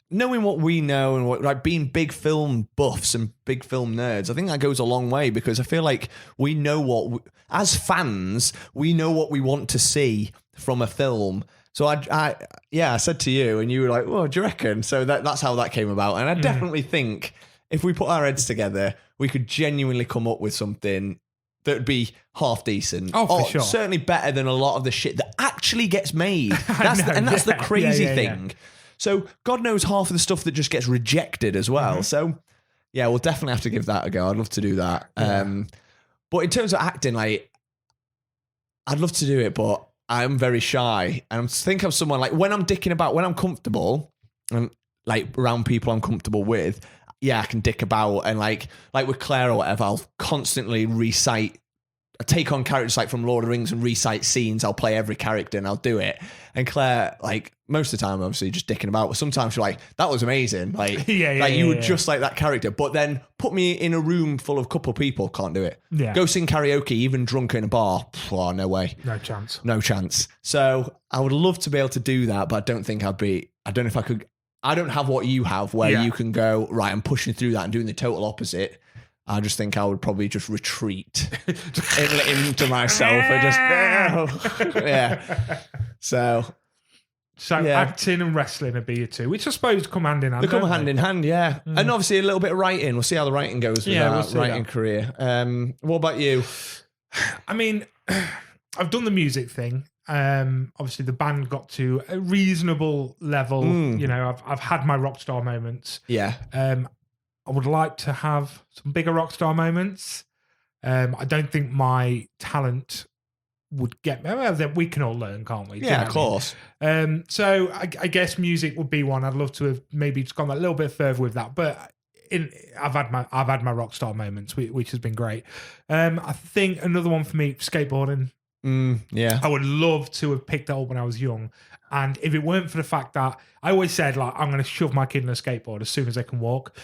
knowing what we know, and what, like, being big film buffs and big film nerds, I think that goes a long way, because I feel like we know as fans, we know what we want to see from a film. So I said to you, and you were like, "Well, do you reckon?" So that's how that came about. And I definitely think if we put our heads together, we could genuinely come up with something that would be half decent. For sure. Certainly better than a lot of the shit that actually gets made. That's the crazy thing. Yeah. So God knows half of the stuff that just gets rejected as well. So yeah, we'll definitely have to give that a go. I'd love to do that. Yeah. But in terms of acting, like, I'd love to do it, but I'm very shy. And I think I'm someone, like, when I'm dicking about, when I'm comfortable and like around people I'm comfortable with, I can dick about. And like with Claire or whatever, I'll constantly take on characters like from Lord of the Rings and recite scenes. I'll play every character and I'll do it. And Claire, like, most of the time, obviously just dicking about, but sometimes you're like, that was amazing. Like, you were just like that character. But then put me in a room full of couple of people, can't do it. Yeah. Go sing karaoke, even drunk in a bar. Oh, no way. No chance. No chance. So I would love to be able to do that, but I don't think I don't know if I could. I don't have what you have, where you can go, right, I'm pushing through that and doing the total opposite. I just think I would probably just retreat into myself and just, So acting and wrestling would be your two, which I suppose come hand in hand. They come hand in hand, yeah. And obviously a little bit of writing. We'll see how the writing goes with our writing career. What about you? I mean, I've done the music thing. Obviously, the band got to a reasonable level. You know, I've had my rock star moments. Yeah. I would like to have some bigger rock star moments. I don't think my talent would get me. Well, we can all learn, can't we? Do you know Yeah, of what I mean? course. So I guess music would be one. I'd love to have maybe just gone a little bit further with that, but I've had my rock star moments, which has been great. I think another one for me, skateboarding. Yeah. I would love to have picked that up when I was young. And if it weren't for the fact that I always said, like, I'm going to shove my kid in a skateboard as soon as they can walk.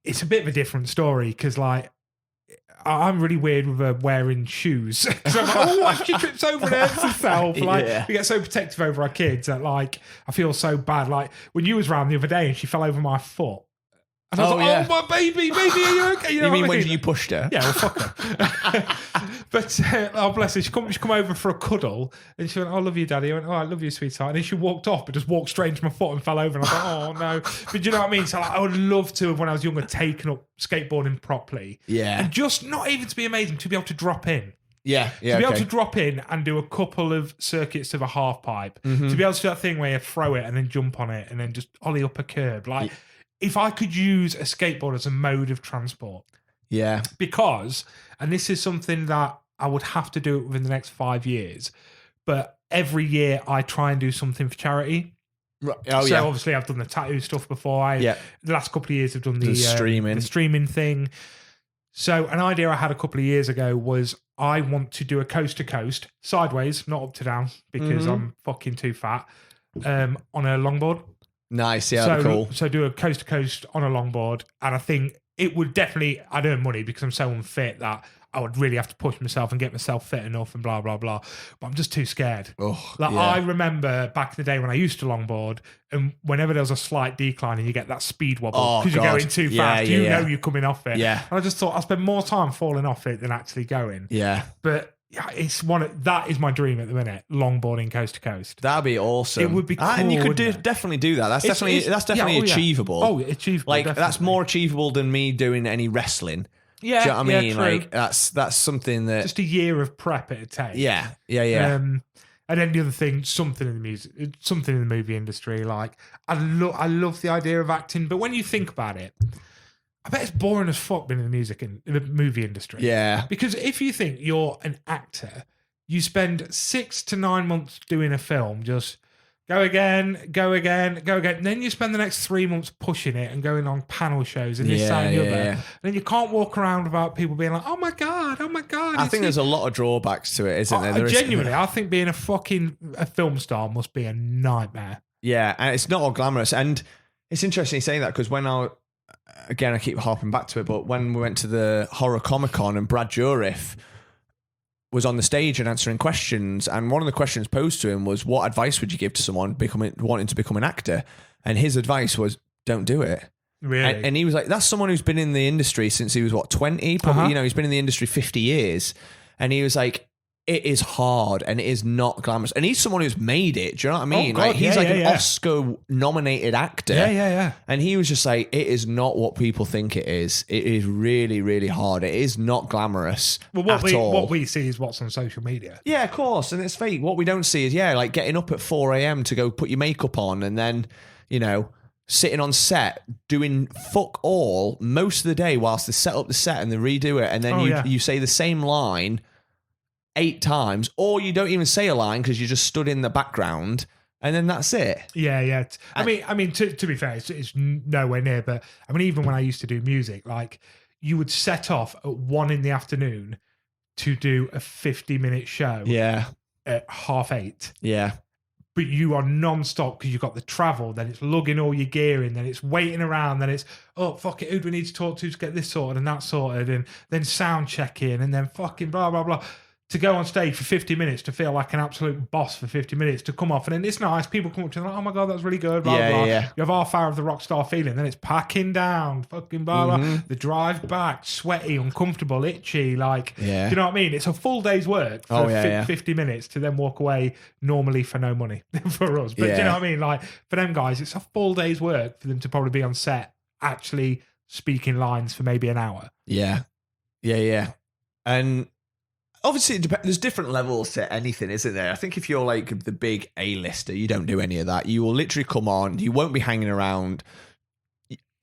It's a bit of a different story because, like, I'm really weird with wearing shoes. Because I'm like, oh, what? She trips over and hurts herself. Like, we get so protective over our kids that, like, I feel so bad. Like, when you was around the other day and she fell over my foot. And I was like, oh, my baby, are you okay? You know mean what I when you pushed her? Yeah, well, fuck her. But, oh, bless her. She come over for a cuddle and she went, oh, I love you, Daddy. I went, oh, I love you, sweetheart. And then she walked off, but just walked straight into my foot and fell over. And I was like, oh, no. But do you know what I mean? So, like, I would love to have, when I was younger, taken up skateboarding properly. Yeah. And just not even to be amazing, to be able to drop in. Yeah. To be able to drop in and do a couple of circuits of a half pipe. To be able to do that thing where you throw it and then jump on it and then just ollie up a curb. Like, if I could use a skateboard as a mode of transport. Yeah. Because, and this is something that I would have to do it within the next 5 years, but every year I try and do something for charity. So obviously I've done the tattoo stuff before. The last couple of years I've done the streaming thing. So an idea I had a couple of years ago was I want to do a coast to coast, sideways, not up to down, because I'm fucking too fat, on a longboard. Nice, yeah, cool. So do a coast to coast on a longboard, and I think it would definitely, I'd earn money because I'm so unfit that I would really have to push myself and get myself fit enough and blah, blah, blah. But I'm just too scared. I remember back in the day when I used to longboard, and whenever there was a slight decline and you get that speed wobble because you're going too fast, you know you're coming off it. Yeah. And I just thought I'll spend more time falling off it than actually going. Yeah. But it's that is my dream at the minute, longboarding coast to coast. That'd be awesome. It would be cool, and you could wouldn't it? Definitely do that. That's definitely achievable. Oh, achievable. Like, definitely. that's more achievable than me doing any wrestling. Yeah, do you know what I mean? true. Like, that's something that just a year of prep it'd take. Yeah. And then the other thing, something in the movie industry. Like, I love the idea of acting, but when you think about it, I bet it's boring as fuck being in the movie industry. Yeah. Because if you think you're an actor, you spend 6 to 9 months doing a film, just go again. And then you spend the next 3 months pushing it and going on panel shows and this, that, and the other. And then you can't walk around without people being like, oh my God. I think there's a lot of drawbacks to it, isn't there? Genuinely, I think being a film star must be a nightmare. Yeah, and it's not all glamorous. And it's interesting saying that because when I keep harping back to it, but when we went to the Horror Comic Con and Brad Dourif was on the stage and answering questions, and one of the questions posed to him was, what advice would you give to someone wanting to become an actor? And his advice was, don't do it. Really? And he was like, that's someone who's been in the industry since he was 20, probably, he's been in the industry 50 years. And he was like, it is hard and it is not glamorous. And he's someone who's made it. Do you know what I mean? Oh, God, he's an Oscar-nominated actor. Yeah. And he was just like, it is not what people think it is. It is really, really hard. It is not glamorous at all. What we see is what's on social media. Yeah, of course. And it's fake. What we don't see is, like getting up at 4 a.m. to go put your makeup on and then, sitting on set doing fuck all most of the day whilst they set up the set and they redo it. And then you say the same line 8 times, or you don't even say a line because you just stood in the background, and then that's it. Yeah. I mean, to be fair, it's nowhere near. But I mean, even when I used to do music, like you would set off at 1 p.m. to do a 50-minute show. Yeah. At 8:30. Yeah. But you are non-stop because you've got the travel, then it's lugging all your gear in, then it's waiting around, then it's, oh, fuck it, who do we need to talk to get this sorted and that sorted, and then sound checking, and then fucking blah, blah, blah. To go on stage for 50 minutes, to feel like an absolute boss for 50 minutes, to come off, and then it's nice, people come up to you like, oh my God, that's really good, blah, blah. Yeah. You have half hour of the rock star feeling, then it's packing down, fucking blah, blah. The drive back, sweaty, uncomfortable, itchy, like, do you know what I mean? It's a full day's work for 50 minutes to then walk away normally for no money for us. But do you know what I mean? Like, for them guys, it's a full day's work for them to probably be on set, actually speaking lines for maybe an hour. Yeah. And Obviously, there's different levels to anything, isn't there? I think if you're like the big A-lister, you don't do any of that. You will literally come on. You won't be hanging around.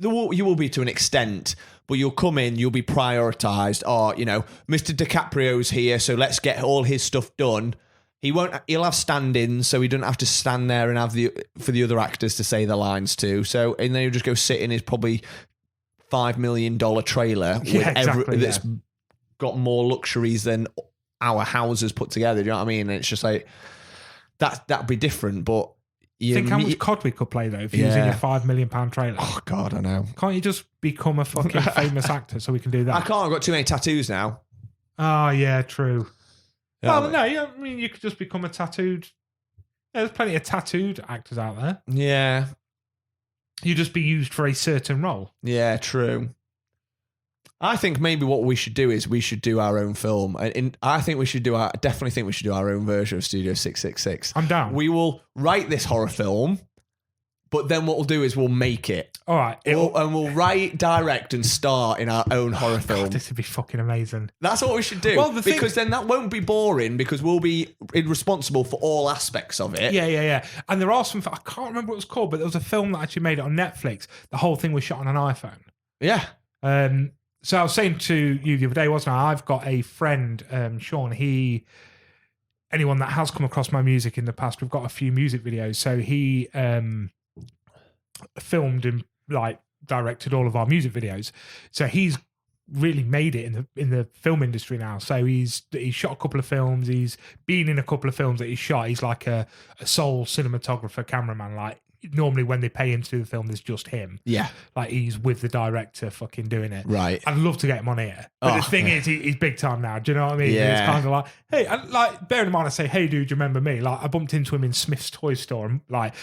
You will be to an extent, but you'll come in, you'll be prioritized. Or, Mr. DiCaprio's here, so let's get all his stuff done. He'll have stand-ins, so he doesn't have to stand there and have for the other actors to say the lines to. So, and then he'll just go sit in his probably $5 million trailer that's got more luxuries than our houses put together. Do you know what I mean? And it's just like, that'd be different, but think how much COD we could play though if you was in your £5 million trailer. Oh God, I know. Can't you just become a fucking famous actor so we can do that? I can't. I've got too many tattoos now. Oh yeah, true. Yeah, well, no, I mean you could just become a tattooed. Yeah, there's plenty of tattooed actors out there. Yeah, you just be used for a certain role. Yeah, true. I think maybe what we should do is we should do our own film. And I think we should definitely think we should do our own version of Studio 666. I'm down. We will write this horror film, but then what we'll do is we'll make it. All right. And we'll write, direct, and star in our own horror film. God, this would be fucking amazing. That's what we should do. Well, because then that won't be boring because we'll be responsible for all aspects of it. Yeah. And there are some, I can't remember what it was called, but there was a film that actually made it on Netflix. The whole thing was shot on an iPhone. Yeah. So I was saying to you the other day, wasn't I? I've got a friend, Sean. Anyone that has come across my music in the past, we've got a few music videos. So he filmed and directed all of our music videos. So he's really made it in the film industry now. So he's shot a couple of films. He's been in a couple of films that he's shot. He's like a sole cinematographer, cameraman. Like normally when they pay him to do the film, there's just him. Yeah. Like he's with the director fucking doing it. Right. I'd love to get him on here. But the thing is, he's big time now. Do you know what I mean? Yeah. It's kind of like, hey, and bearing in mind, I say, hey, dude, do you remember me? Like I bumped into him in Smith's toy store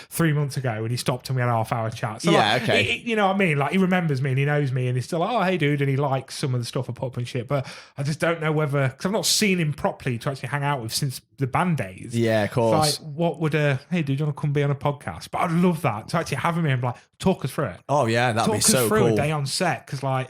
3 months ago and he stopped and we had a half-hour chat. So okay. You know what I mean? Like he remembers me and he knows me and he's still like, oh, hey, dude. And he likes some of the stuff I put up and shit. But I just don't know whether, because I've not seen him properly to actually hang out with since the band days. Yeah, of course. It's like, what would hey, dude, do you want to come be on a podcast? But I'd love that to actually have him here and talk us through it. Oh yeah, that'd be so cool. Talk us through a day on set because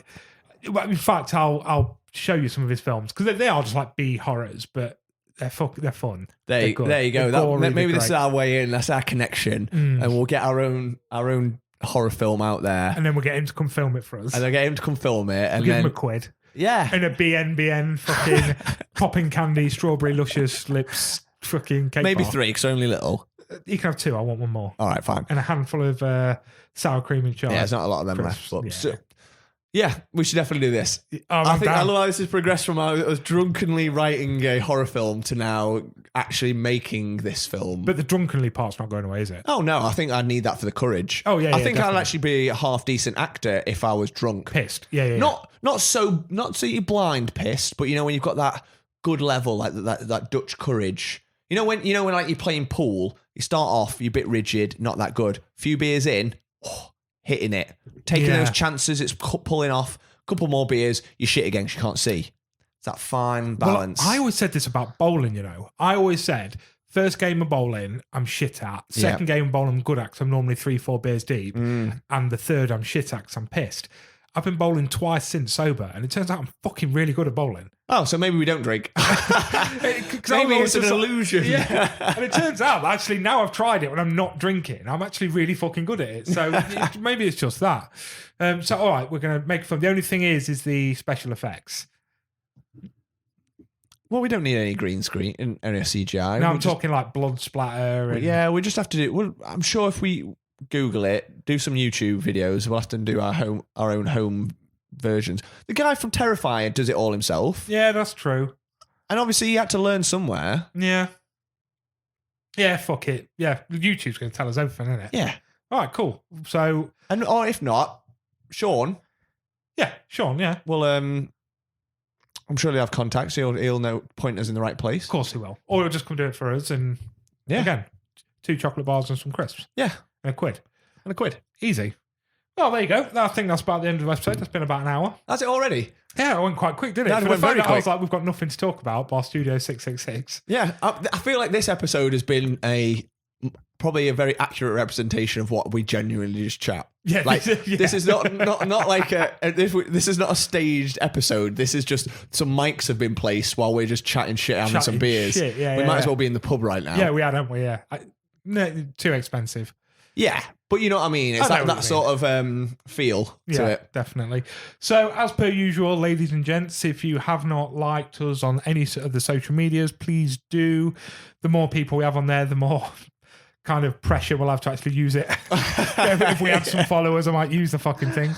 in fact, I'll show you some of his films because they are just like B horrors, but they're fun. There you go. Maybe this is our way in. That's our connection, and we'll get our own horror film out there, and then we'll get him to come film it for us. And I'll get him to come film it, and give then him a quid. Yeah, and a BNBN fucking popping candy, strawberry luscious lips, fucking cake. Maybe bar. 3 because only little. You can have 2. I want 1 more. All right, fine. And a handful of sour cream and chive. Yeah, there's not a lot of them left. But yeah. We should definitely do this. I love how this has progressed from I was drunkenly writing a horror film to now actually making this film. But the drunkenly part's not going away, is it? Oh no, I think I need that for the courage. Oh yeah, I think definitely. I'd actually be a half decent actor if I was drunk, pissed. Yeah. Not so you blind pissed, but when you've got that good level like that Dutch courage. When like you're playing pool, you start off you're a bit rigid, not that good. Few beers in. Hitting it, taking those chances, it's pulling off. A couple more beers, you shit again, you can't see. It's that fine balance. Well, I always said this about bowling, I always said, first game of bowling, I'm shit at. Second game of bowling, I'm good at because I'm normally 3-4 beers deep. And the third, I'm shit at because I'm pissed. I've been bowling twice since sober, and it turns out I'm fucking really good at bowling. Oh, so maybe we don't drink. Maybe it's an illusion. Yeah. And it turns out, actually, now I've tried it when I'm not drinking, I'm actually really fucking good at it. So maybe it's just that. So, all right, we're going to make fun. The only thing is the special effects. Well, we don't need any green screen and any CGI. No, I'm talking like blood splatter. And... Yeah, we just have to do... Well, I'm sure if we Google it, do some YouTube videos, we'll have to do our own home versions. The guy from Terrifier does it all himself. Yeah, that's true. And obviously he had to learn somewhere. Yeah, fuck it. Yeah, YouTube's going to tell us everything, isn't it? Yeah. All right, cool. So... Or if not, Sean. Yeah, Sean, yeah. Well, I'm sure he'll have contacts. He'll know, point us in the right place. Of course he will. Or he'll just come do it for us and, again, 2 chocolate bars and some crisps. Yeah. And a quid. Easy. Well, there you go. I think that's about the end of the episode. That's been about an hour. That's it already? Yeah, it went quite quick, didn't it? It went very quick. I was like, we've got nothing to talk about, Bar Studio 666. Yeah, I feel like this episode has been probably a very accurate representation of what we genuinely just chat. Yeah, Like yeah. this is not like this is not a staged episode. This is just some mics have been placed while we're just chatting shit, having some Chatting beers. shit, yeah, we yeah, might as yeah. well be in the pub right now. Yeah, we are, don't we? Yeah. No, too expensive. Yeah, but you know what I mean. It's I know like what that you sort of feel to Yeah, it. definitely. So, as per usual, ladies and gents, if you have not liked us on any of the social medias, please do. The more people we have on there, the more kind of pressure we'll have to actually use it. If we had some followers, I might use the fucking thing.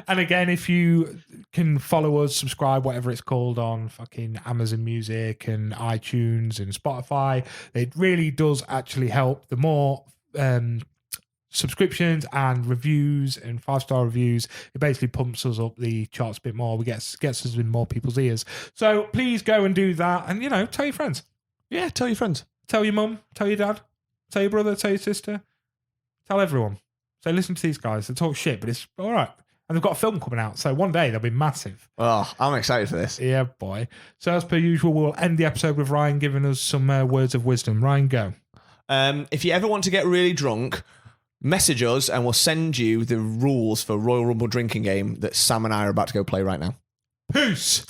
And again, if you can follow us, subscribe, whatever it's called, on fucking Amazon Music and iTunes and Spotify, it really does actually help. The more subscriptions and reviews and 5-star reviews, it basically pumps us up the charts a bit more. We gets us in more people's ears. So please go and do that, and tell your friends, Yeah, tell your friends. tell your mum, tell your dad, tell your brother, tell your sister, tell everyone. So listen to these guys. They talk shit, but it's all right. And they've got a film coming out, so one day they'll be massive. Oh, I'm excited for this. Yeah, boy. So as per usual, we'll end the episode with Ryan giving us some words of wisdom. Ryan, go. If you ever want to get really drunk, message us and we'll send you the rules for Royal Rumble drinking game that Sam and I are about to go play right now. Peace.